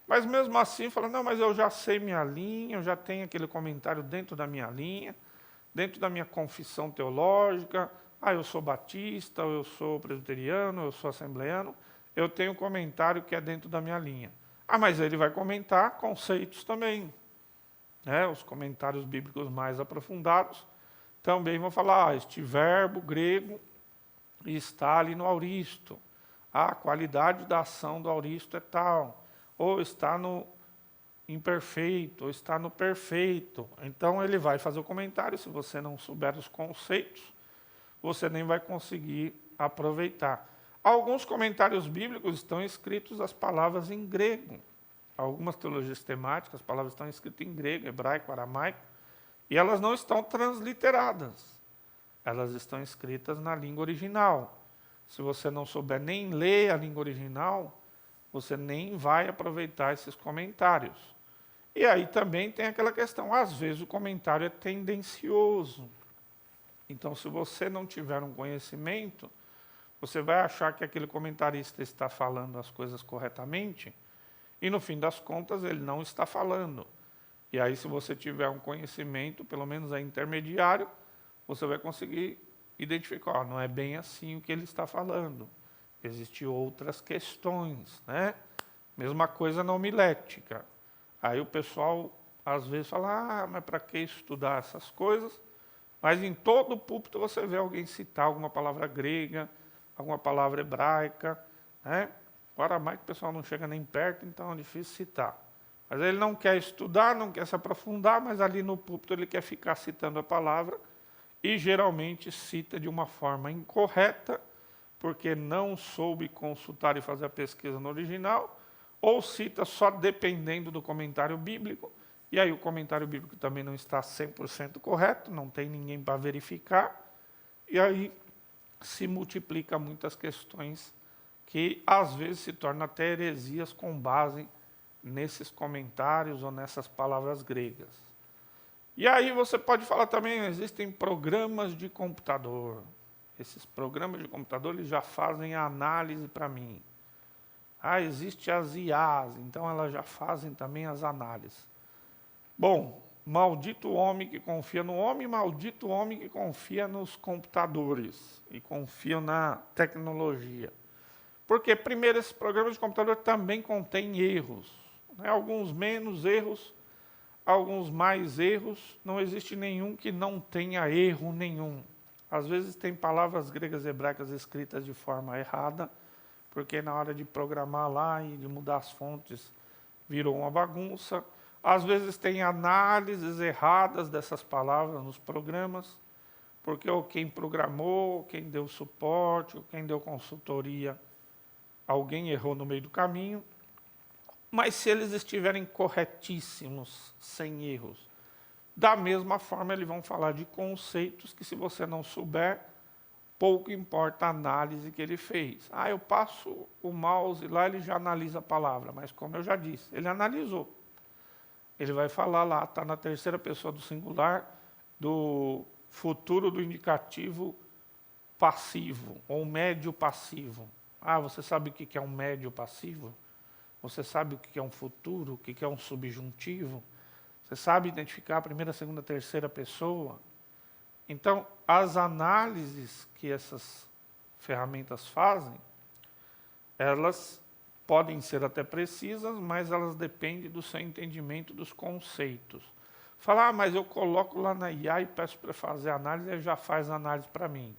Mas mesmo assim, fala, não, mas eu já sei minha linha, eu já tenho aquele comentário dentro da minha linha, dentro da minha confissão teológica, eu sou batista, eu sou presbiteriano, eu sou assembleano, eu tenho um comentário que é dentro da minha linha. Mas ele vai comentar conceitos também. Os comentários bíblicos mais aprofundados também vão falar, este verbo grego está ali no auristo. A qualidade da ação do auristo é tal. Ou está no imperfeito, ou está no perfeito. Então ele vai fazer o comentário, se você não souber os conceitos, você nem vai conseguir aproveitar. Alguns comentários bíblicos estão escritos as palavras em grego. Algumas teologias temáticas, as palavras estão escritas em grego, hebraico, aramaico, e elas não estão transliteradas. Elas estão escritas na língua original. Se você não souber nem ler a língua original, você nem vai aproveitar esses comentários. E aí também tem aquela questão, às vezes o comentário é tendencioso. Então, se você não tiver um conhecimento, você vai achar que aquele comentarista está falando as coisas corretamente, e no fim das contas ele não está falando. E aí, se você tiver um conhecimento, pelo menos intermediário, você vai conseguir identificar, ó, não é bem assim o que ele está falando. Existem outras questões, né? Mesma coisa na homilética. Aí o pessoal, às vezes, fala, mas para que estudar essas coisas? Mas em todo púlpito você vê alguém citar alguma palavra grega, alguma palavra hebraica, né? O aramaico o pessoal não chega nem perto, então é difícil citar. Mas ele não quer estudar, não quer se aprofundar, mas ali no púlpito ele quer ficar citando a palavra, e geralmente cita de uma forma incorreta, porque não soube consultar e fazer a pesquisa no original, ou cita só dependendo do comentário bíblico, e aí o comentário bíblico também não está 100% correto, não tem ninguém para verificar, e aí se multiplica muitas questões que às vezes se tornam até heresias com base nesses comentários ou nessas palavras gregas. E aí você pode falar também, existem programas de computador. Esses programas de computador eles já fazem a análise para mim. Existe as IAs, então elas já fazem também as análises. Bom, maldito o homem que confia no homem, maldito o homem que confia nos computadores e confia na tecnologia. Porque, primeiro, esses programas de computador também contêm erros, né? Alguns menos erros, alguns mais erros, não existe nenhum que não tenha erro nenhum. Às vezes tem palavras gregas e hebraicas escritas de forma errada, porque na hora de programar lá e de mudar as fontes virou uma bagunça. Às vezes tem análises erradas dessas palavras nos programas, porque ou quem programou, quem deu suporte, ou quem deu consultoria, alguém errou no meio do caminho. Mas se eles estiverem corretíssimos, sem erros, da mesma forma eles vão falar de conceitos que, se você não souber, pouco importa a análise que ele fez. Eu passo o mouse lá, ele já analisa a palavra, mas como eu já disse, ele analisou. Ele vai falar lá, está na terceira pessoa do singular, do futuro do indicativo passivo, ou médio passivo. Você sabe o que é um médio passivo? Você sabe o que é um futuro, o que é um subjuntivo? Você sabe identificar a primeira, segunda, terceira pessoa? Então, as análises que essas ferramentas fazem, elas podem ser até precisas, mas elas dependem do seu entendimento dos conceitos. Falar, mas eu coloco lá na IA e peço para fazer análise, ele já faz análise para mim.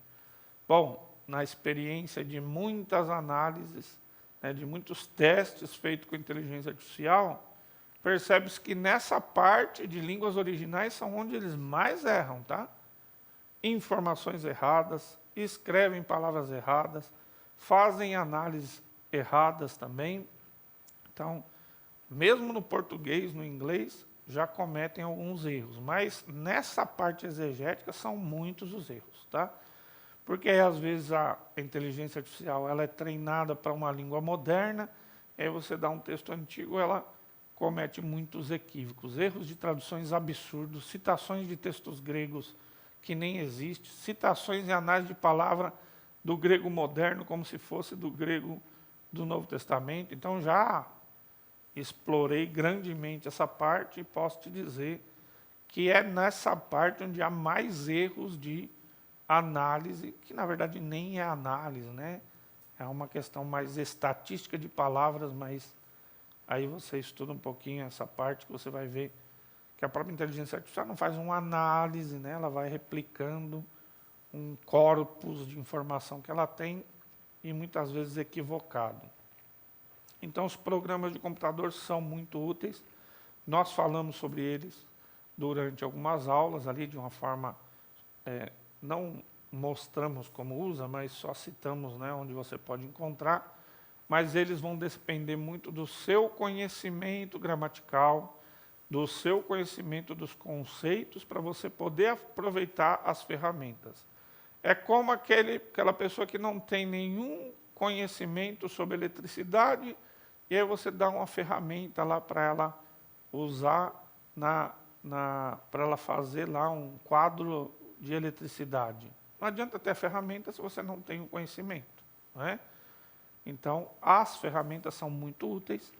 Bom, na experiência de muitas análises, né, de muitos testes feitos com inteligência artificial, percebe-se que nessa parte de línguas originais são onde eles mais erram, tá? Informações erradas, escrevem palavras erradas, fazem análises erradas também. Então, mesmo no português, no inglês, já cometem alguns erros, mas nessa parte exegética são muitos os erros, tá? Porque às vezes a inteligência artificial ela é treinada para uma língua moderna, aí você dá um texto antigo, ela comete muitos equívocos, erros de traduções absurdos, citações de textos gregos que nem existem, citações e análise de palavra do grego moderno como se fosse do grego do Novo Testamento. Então já explorei grandemente essa parte e posso te dizer que é nessa parte onde há mais erros de análise, que na verdade nem é análise, né? É uma questão mais estatística de palavras, mas aí você estuda um pouquinho essa parte que você vai ver que a própria inteligência artificial não faz uma análise, né? Ela vai replicando um corpus de informação que ela tem e muitas vezes equivocado. Então os programas de computador são muito úteis, nós falamos sobre eles durante algumas aulas ali de uma forma, não mostramos como usa, mas só citamos, né, onde você pode encontrar, mas eles vão depender muito do seu conhecimento gramatical, do seu conhecimento dos conceitos para você poder aproveitar as ferramentas. É como aquela pessoa que não tem nenhum conhecimento sobre eletricidade e aí você dá uma ferramenta lá para ela usar para ela fazer lá um quadro de eletricidade. Não adianta ter a ferramenta se você não tem o conhecimento, não é? Então, as ferramentas são muito úteis,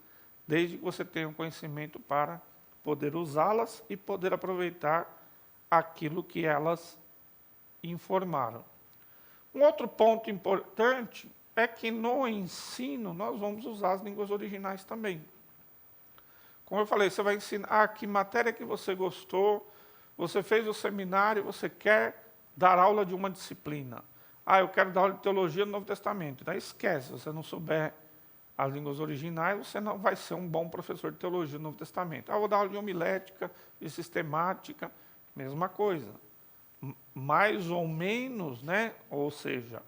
desde que você tenha o conhecimento para poder usá-las e poder aproveitar aquilo que elas informaram. Um outro ponto importante é que no ensino nós vamos usar as línguas originais também. Como eu falei, você vai ensinar que matéria que você gostou, você fez o seminário, você quer dar aula de uma disciplina. Ah, eu quero dar aula de teologia do Novo Testamento. Daí esquece, se você não souber as línguas originais, você não vai ser um bom professor de teologia do Novo Testamento. Ah, eu vou dar aula de homilética, de sistemática, mesma coisa. Mais ou menos, né? Ou seja,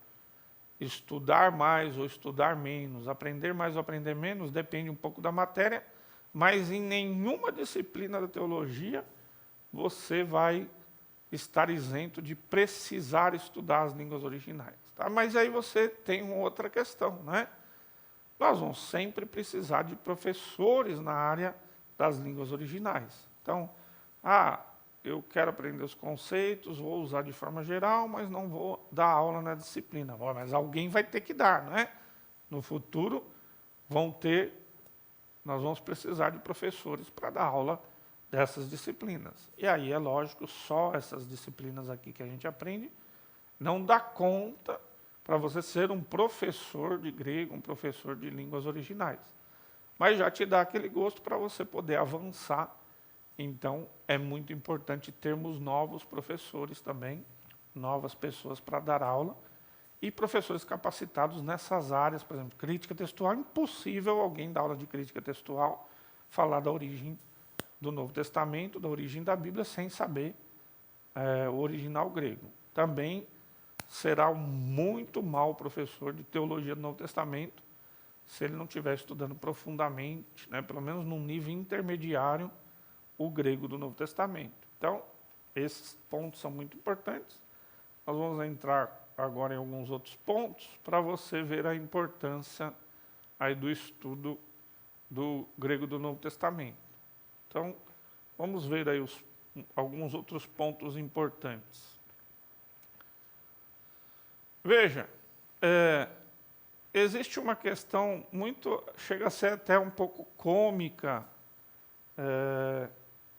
estudar mais ou estudar menos, aprender mais ou aprender menos, depende um pouco da matéria, mas em nenhuma disciplina da teologia você vai estar isento de precisar estudar as línguas originais. Tá? Mas aí você tem uma outra questão, né? Nós vamos sempre precisar de professores na área das línguas originais. Então, eu quero aprender os conceitos, vou usar de forma geral, mas não vou dar aula na disciplina. Mas alguém vai ter que dar, não é? No futuro, nós vamos precisar de professores para dar aula dessas disciplinas. E aí, é lógico, só essas disciplinas aqui que a gente aprende não dá conta para você ser um professor de grego, um professor de línguas originais. Mas já te dá aquele gosto para você poder avançar. Então, é muito importante termos novos professores também, novas pessoas para dar aula, e professores capacitados nessas áreas, por exemplo, crítica textual. É impossível alguém dar aula de crítica textual falar da origem do Novo Testamento, da origem da Bíblia, sem saber o original grego. Também será um muito mau professor de teologia do Novo Testamento se ele não estiver estudando profundamente, né, pelo menos num nível intermediário, o grego do Novo Testamento. Então, esses pontos são muito importantes. Nós vamos entrar agora em alguns outros pontos para você ver a importância aí do estudo do grego do Novo Testamento. Então, vamos ver aí alguns outros pontos importantes. Veja, existe uma questão chega a ser até um pouco cômica,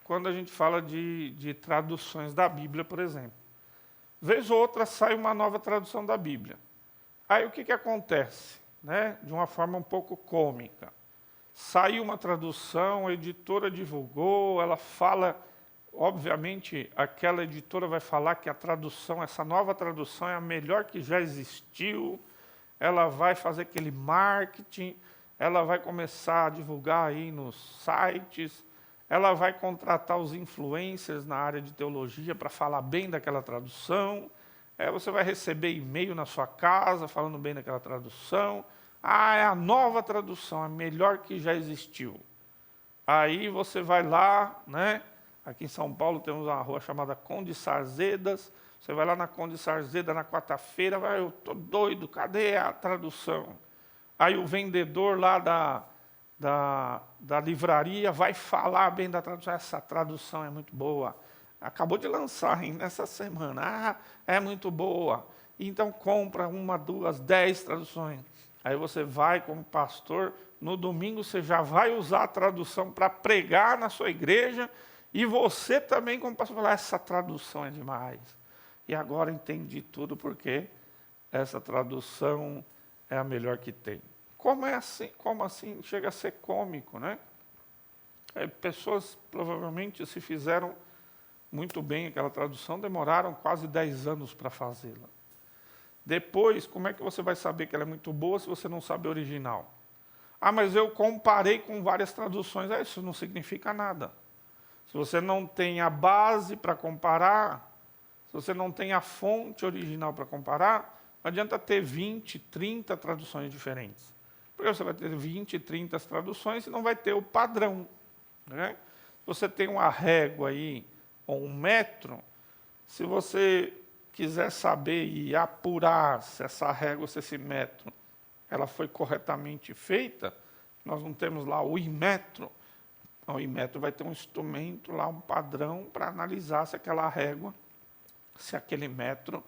quando a gente fala de traduções da Bíblia, por exemplo. Vez ou outra sai uma nova tradução da Bíblia. Aí o que acontece? Né? De uma forma um pouco cômica. Saiu uma tradução, a editora divulgou, ela fala, obviamente, aquela editora vai falar que a tradução, essa nova tradução é a melhor que já existiu, ela vai fazer aquele marketing, ela vai começar a divulgar aí nos sites, ela vai contratar os influencers na área de teologia para falar bem daquela tradução, você vai receber e-mail na sua casa falando bem daquela tradução. É a nova tradução, a melhor que já existiu. Aí você vai lá, né? Aqui em São Paulo temos uma rua chamada Conde Sarzedas, você vai lá na Conde Sarzeda na quarta-feira, eu estou doido, cadê a tradução? Aí o vendedor lá da livraria vai falar bem da tradução. Essa tradução é muito boa. Acabou de lançar nessa semana. É muito boa. Então compra 1, 2, 10 traduções. Aí você vai como pastor, no domingo você já vai usar a tradução para pregar na sua igreja, e você também como pastor falar, essa tradução é demais. E agora entendi tudo porque essa tradução é a melhor que tem. Como assim? Chega a ser cômico, né? Pessoas provavelmente se fizeram muito bem aquela tradução, demoraram quase 10 anos para fazê-la. Depois, como é que você vai saber que ela é muito boa se você não sabe o original? Mas eu comparei com várias traduções. Isso não significa nada. Se você não tem a base para comparar, se você não tem a fonte original para comparar, não adianta ter 20, 30 traduções diferentes. Porque você vai ter 20, 30 traduções e não vai ter o padrão. Né? Você tem uma régua aí, ou um metro, se você quiser saber e apurar se essa régua, se esse metro, ela foi corretamente feita, nós não temos lá o imetro, O Inmetro vai ter um instrumento lá, um padrão, para analisar se aquela régua, se aquele metro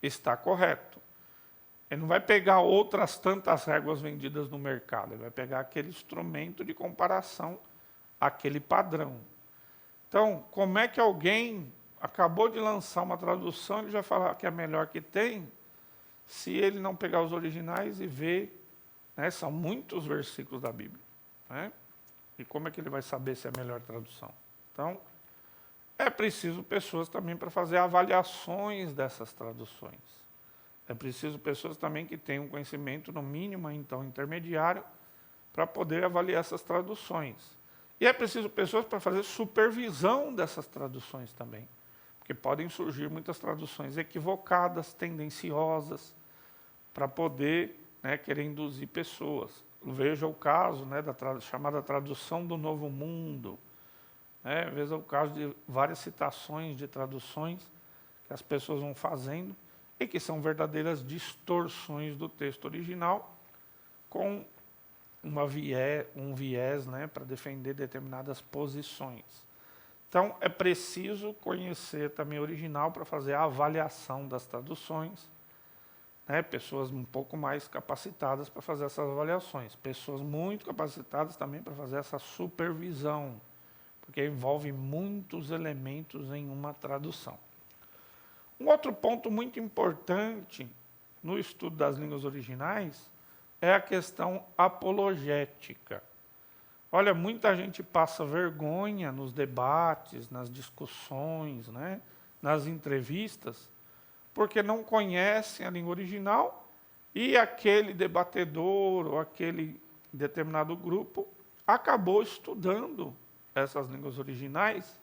está correto. Ele não vai pegar outras tantas réguas vendidas no mercado, ele vai pegar aquele instrumento de comparação, aquele padrão. Então, como é que alguém acabou de lançar uma tradução, ele já fala que é a melhor que tem, se ele não pegar os originais e ver, né, são muitos versículos da Bíblia, né? E como é que ele vai saber se é a melhor tradução? Então, é preciso pessoas também para fazer avaliações dessas traduções. É preciso pessoas também que tenham conhecimento, no mínimo, então, intermediário, para poder avaliar essas traduções. E é preciso pessoas para fazer supervisão dessas traduções também. Porque podem surgir muitas traduções equivocadas, tendenciosas, para poder, né, querer induzir pessoas. Veja o caso, né, da chamada tradução do Novo Mundo. Né, veja o caso de várias citações de traduções que as pessoas vão fazendo e que são verdadeiras distorções do texto original com um viés, né, para defender determinadas posições. Então, é preciso conhecer também o original para fazer a avaliação das traduções, né, pessoas um pouco mais capacitadas para fazer essas avaliações, pessoas muito capacitadas também para fazer essa supervisão, porque envolve muitos elementos em uma tradução. Um outro ponto muito importante no estudo das línguas originais é a questão apologética. Olha, muita gente passa vergonha nos debates, nas discussões, né, nas entrevistas, porque não conhecem a língua original e aquele debatedor ou aquele determinado grupo acabou estudando essas línguas originais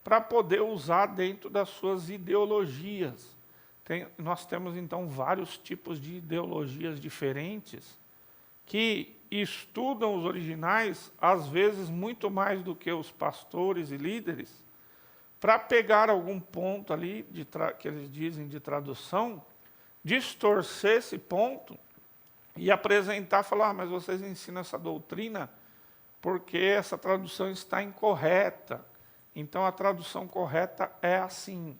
para poder usar dentro das suas ideologias. Nós temos, então, vários tipos de ideologias diferentes que estudam os originais, às vezes, muito mais do que os pastores e líderes, para pegar algum ponto ali, que eles dizem de tradução, distorcer esse ponto e apresentar, falar, mas vocês ensinam essa doutrina porque essa tradução está incorreta. Então, a tradução correta é assim.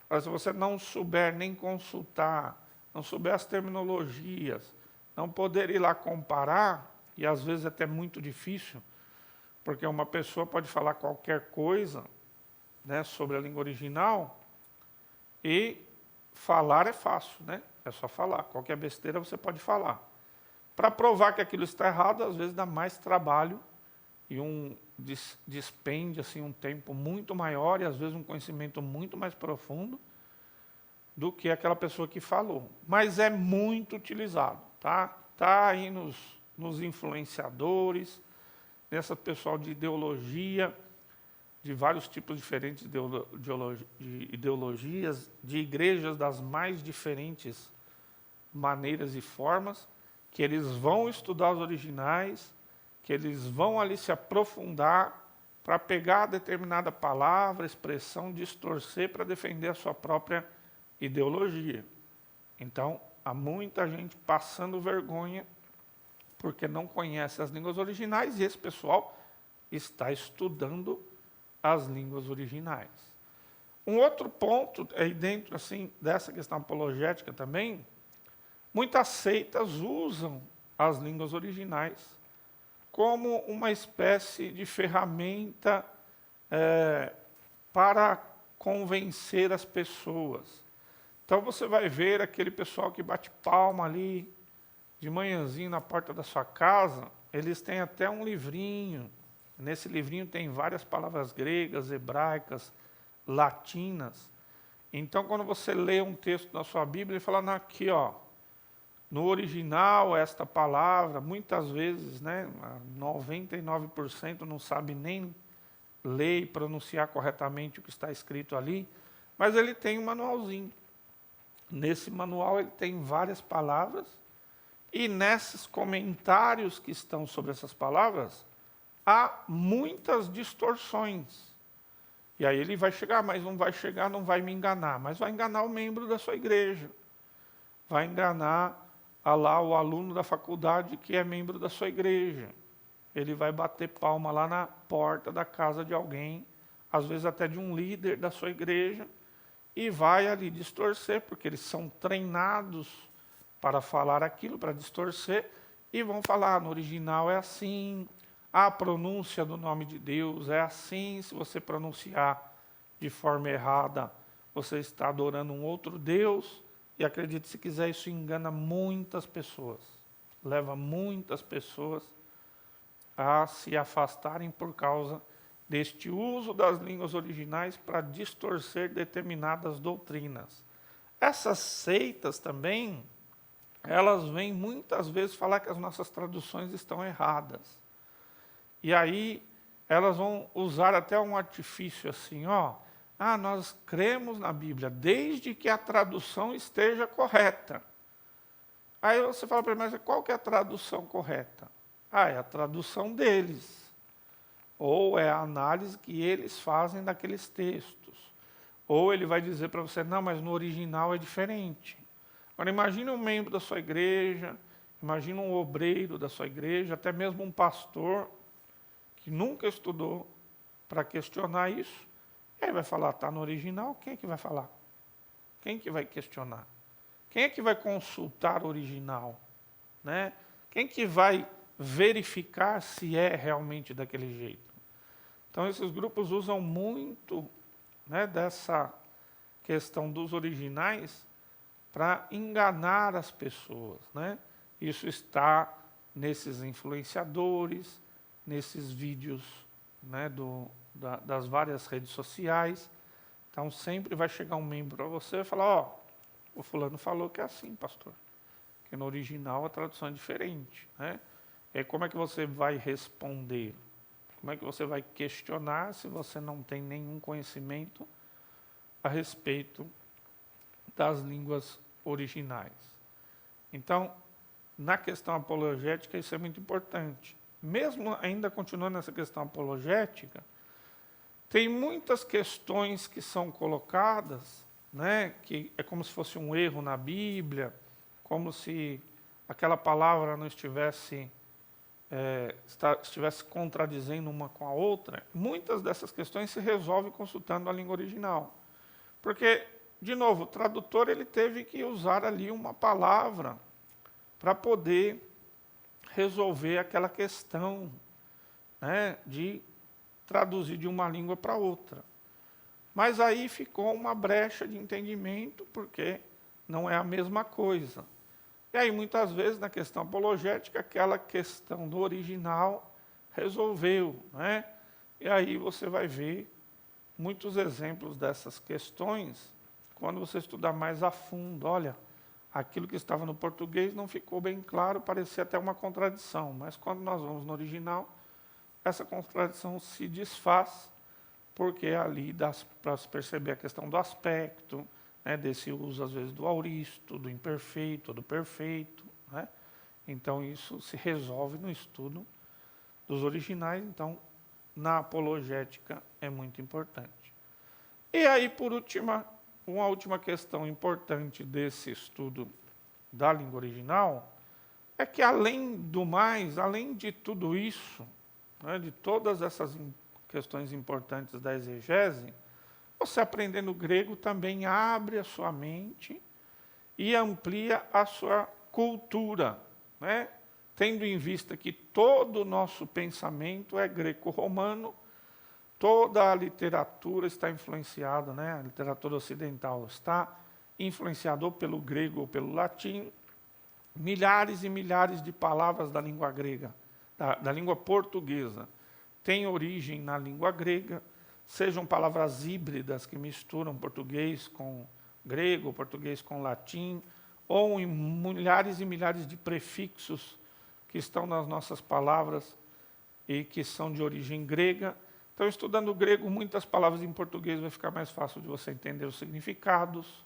Mas se você não souber nem consultar, não souber as terminologias, não poder ir lá comparar, e às vezes até muito difícil, porque uma pessoa pode falar qualquer coisa, né, sobre a língua original, e falar é fácil, né? É só falar. Qualquer besteira você pode falar. Para provar que aquilo está errado, às vezes dá mais trabalho e despende assim, um tempo muito maior e às vezes um conhecimento muito mais profundo do que aquela pessoa que falou. Mas é muito utilizado, tá? Está aí nos influenciadores, nessa pessoal de ideologia, de vários tipos diferentes de ideologias, de igrejas das mais diferentes maneiras e formas, que eles vão estudar os originais, que eles vão ali se aprofundar para pegar determinada palavra, expressão, distorcer para defender a sua própria ideologia. Então, há muita gente passando vergonha porque não conhece as línguas originais e esse pessoal está estudando as línguas originais. Um outro ponto, aí dentro assim, dessa questão apologética também, muitas seitas usam as línguas originais como uma espécie de ferramenta para convencer as pessoas. Então você vai ver aquele pessoal que bate palma ali, de manhãzinho na porta da sua casa, eles têm até um livrinho. Nesse livrinho tem várias palavras gregas, hebraicas, latinas. Então, quando você lê um texto da sua Bíblia, ele fala, aqui, ó, no original, esta palavra, muitas vezes, né, 99% não sabe nem ler e pronunciar corretamente o que está escrito ali, mas ele tem um manualzinho. Nesse manual ele tem várias palavras, e nesses comentários que estão sobre essas palavras, há muitas distorções. E aí ele vai chegar, mas não vai chegar, não vai me enganar, mas vai enganar o membro da sua igreja, vai enganar lá o aluno da faculdade que é membro da sua igreja. ele vai bater palma lá na porta da casa de alguém, às vezes até de um líder da sua igreja, e vai ali distorcer, porque eles são treinados para falar aquilo, para distorcer, e vão falar, no original é assim, a pronúncia do nome de Deus é assim, se você pronunciar de forma errada, você está adorando um outro Deus, e acredite se quiser, isso engana muitas pessoas, leva muitas pessoas a se afastarem por causa deste uso das línguas originais para distorcer determinadas doutrinas. Essas seitas também, elas vêm muitas vezes falar que as nossas traduções estão erradas. E aí elas vão usar até um artifício assim, ó, nós cremos na Bíblia, desde que a tradução esteja correta. Aí você fala para mim, mas qual que é a tradução correta? É a tradução deles. Ou é a análise que eles fazem daqueles textos. Ou ele vai dizer para você, não, mas no original é diferente. Agora imagine um membro da sua igreja, imagine um obreiro da sua igreja, até mesmo um pastor que nunca estudou para questionar isso. E aí vai falar, está no original, quem é que vai falar? Quem que vai questionar? Quem é que vai consultar o original? Né? Quem que vai verificar se é realmente daquele jeito? Então, esses grupos usam muito, né, dessa questão dos originais para enganar as pessoas. Né? Isso está nesses influenciadores, nesses vídeos, né, das várias redes sociais. Então, sempre vai chegar um membro para você e falar, o fulano falou que é assim, pastor. Que no original a tradução é diferente. Né? E aí, como é que você vai responder? Como é que você vai questionar se você não tem nenhum conhecimento a respeito das línguas originais? Então, na questão apologética, isso é muito importante. Mesmo ainda continuando nessa questão apologética, tem muitas questões que são colocadas, né, que é como se fosse um erro na Bíblia, como se aquela palavra não estivesse contradizendo uma com a outra. Muitas dessas questões se resolvem consultando a língua original. Porque, de novo, o tradutor ele teve que usar ali uma palavra para poder resolver aquela questão, né, de traduzir de uma língua para outra. Mas aí ficou uma brecha de entendimento, porque não é a mesma coisa. E aí, muitas vezes, na questão apologética, aquela questão do original resolveu. Né? E aí você vai ver muitos exemplos dessas questões quando você estudar mais a fundo. Olha, aquilo que estava no português não ficou bem claro, parecia até uma contradição. Mas quando nós vamos no original, essa contradição se desfaz, porque ali dá para se perceber a questão do aspecto, né, desse uso, às vezes, do auristo, do imperfeito, do perfeito. Né? Então, isso se resolve no estudo dos originais. Então, na apologética é muito importante. E aí, por último, uma última questão importante desse estudo da língua original é que, além do mais, além de tudo isso, né, de todas essas questões importantes da exegese, você aprendendo grego também abre a sua mente e amplia a sua cultura, né? Tendo em vista que todo o nosso pensamento é greco-romano, toda a literatura está influenciada, né? A literatura ocidental está influenciada ou pelo grego ou pelo latim. Milhares e milhares de palavras da língua grega, da língua portuguesa, têm origem na língua grega, sejam palavras híbridas que misturam português com grego, português com latim, ou em milhares e milhares de prefixos que estão nas nossas palavras e que são de origem grega. Então, estudando grego, muitas palavras em português vai ficar mais fácil de você entender os significados.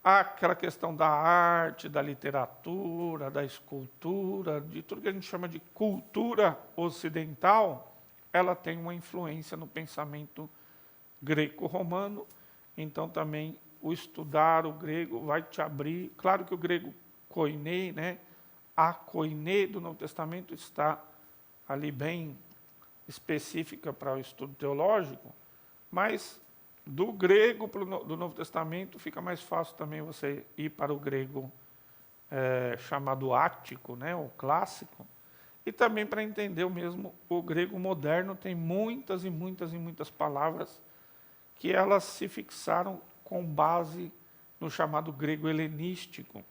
Há aquela questão da arte, da literatura, da escultura, de tudo que a gente chama de cultura ocidental, ela tem uma influência no pensamento greco-romano. Então, também, o estudar o grego vai te abrir. Claro que o grego koiné, né, a koiné do Novo Testamento está ali bem específica para o estudo teológico, mas do grego do Novo Testamento fica mais fácil também você ir para o grego chamado ático, né, o clássico, e também para entender o grego moderno tem muitas e muitas e muitas palavras que elas se fixaram com base no chamado grego helenístico,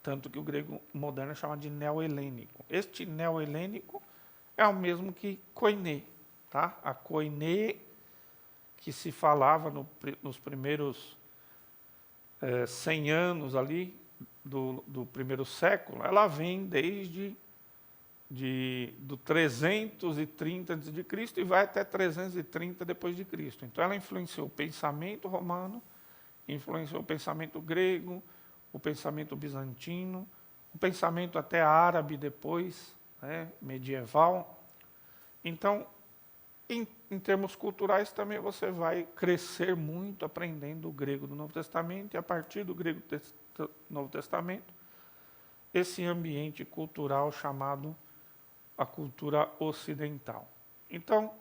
tanto que o grego moderno é chamado de neo-helênico. Este neo-helênico é o mesmo que koiné, tá? A koiné que se falava nos primeiros 100 anos ali do primeiro século, ela vem desde do 330 a.C. e vai até 330 depois de Cristo. Então ela influenciou o pensamento romano, influenciou o pensamento grego, o pensamento bizantino, o pensamento até árabe depois, né, medieval. Então, em termos culturais também você vai crescer muito aprendendo o grego do Novo Testamento, e a partir do grego do Novo Testamento, esse ambiente cultural chamado a cultura ocidental. Então,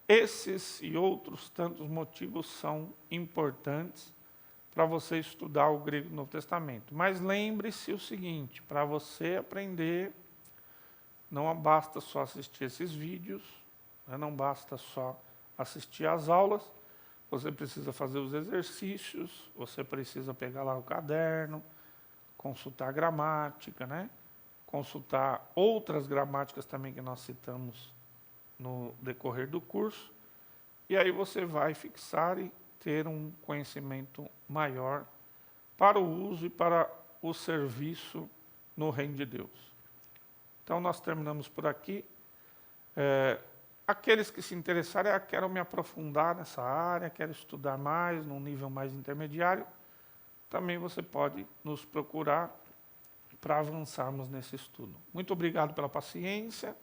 esses e outros tantos motivos são importantes para você estudar o grego do Novo Testamento. Mas lembre-se o seguinte, para você aprender, não basta só assistir esses vídeos, né, não basta só assistir às aulas, você precisa fazer os exercícios, você precisa pegar lá o caderno, consultar a gramática, né? Consultar outras gramáticas também que nós citamos no decorrer do curso, e aí você vai fixar e ter um conhecimento maior para o uso e para o serviço no reino de Deus. Então nós terminamos por aqui. Aqueles que se interessarem, quero me aprofundar nessa área, quero estudar mais, num nível mais intermediário, também você pode nos procurar para avançarmos nesse estudo. Muito obrigado pela paciência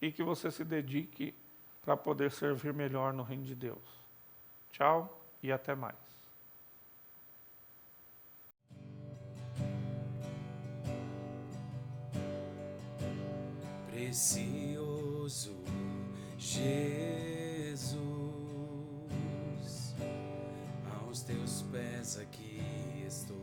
e que você se dedique para poder servir melhor no reino de Deus. Tchau e até mais. Precioso Jesus, aos teus pés aqui estou.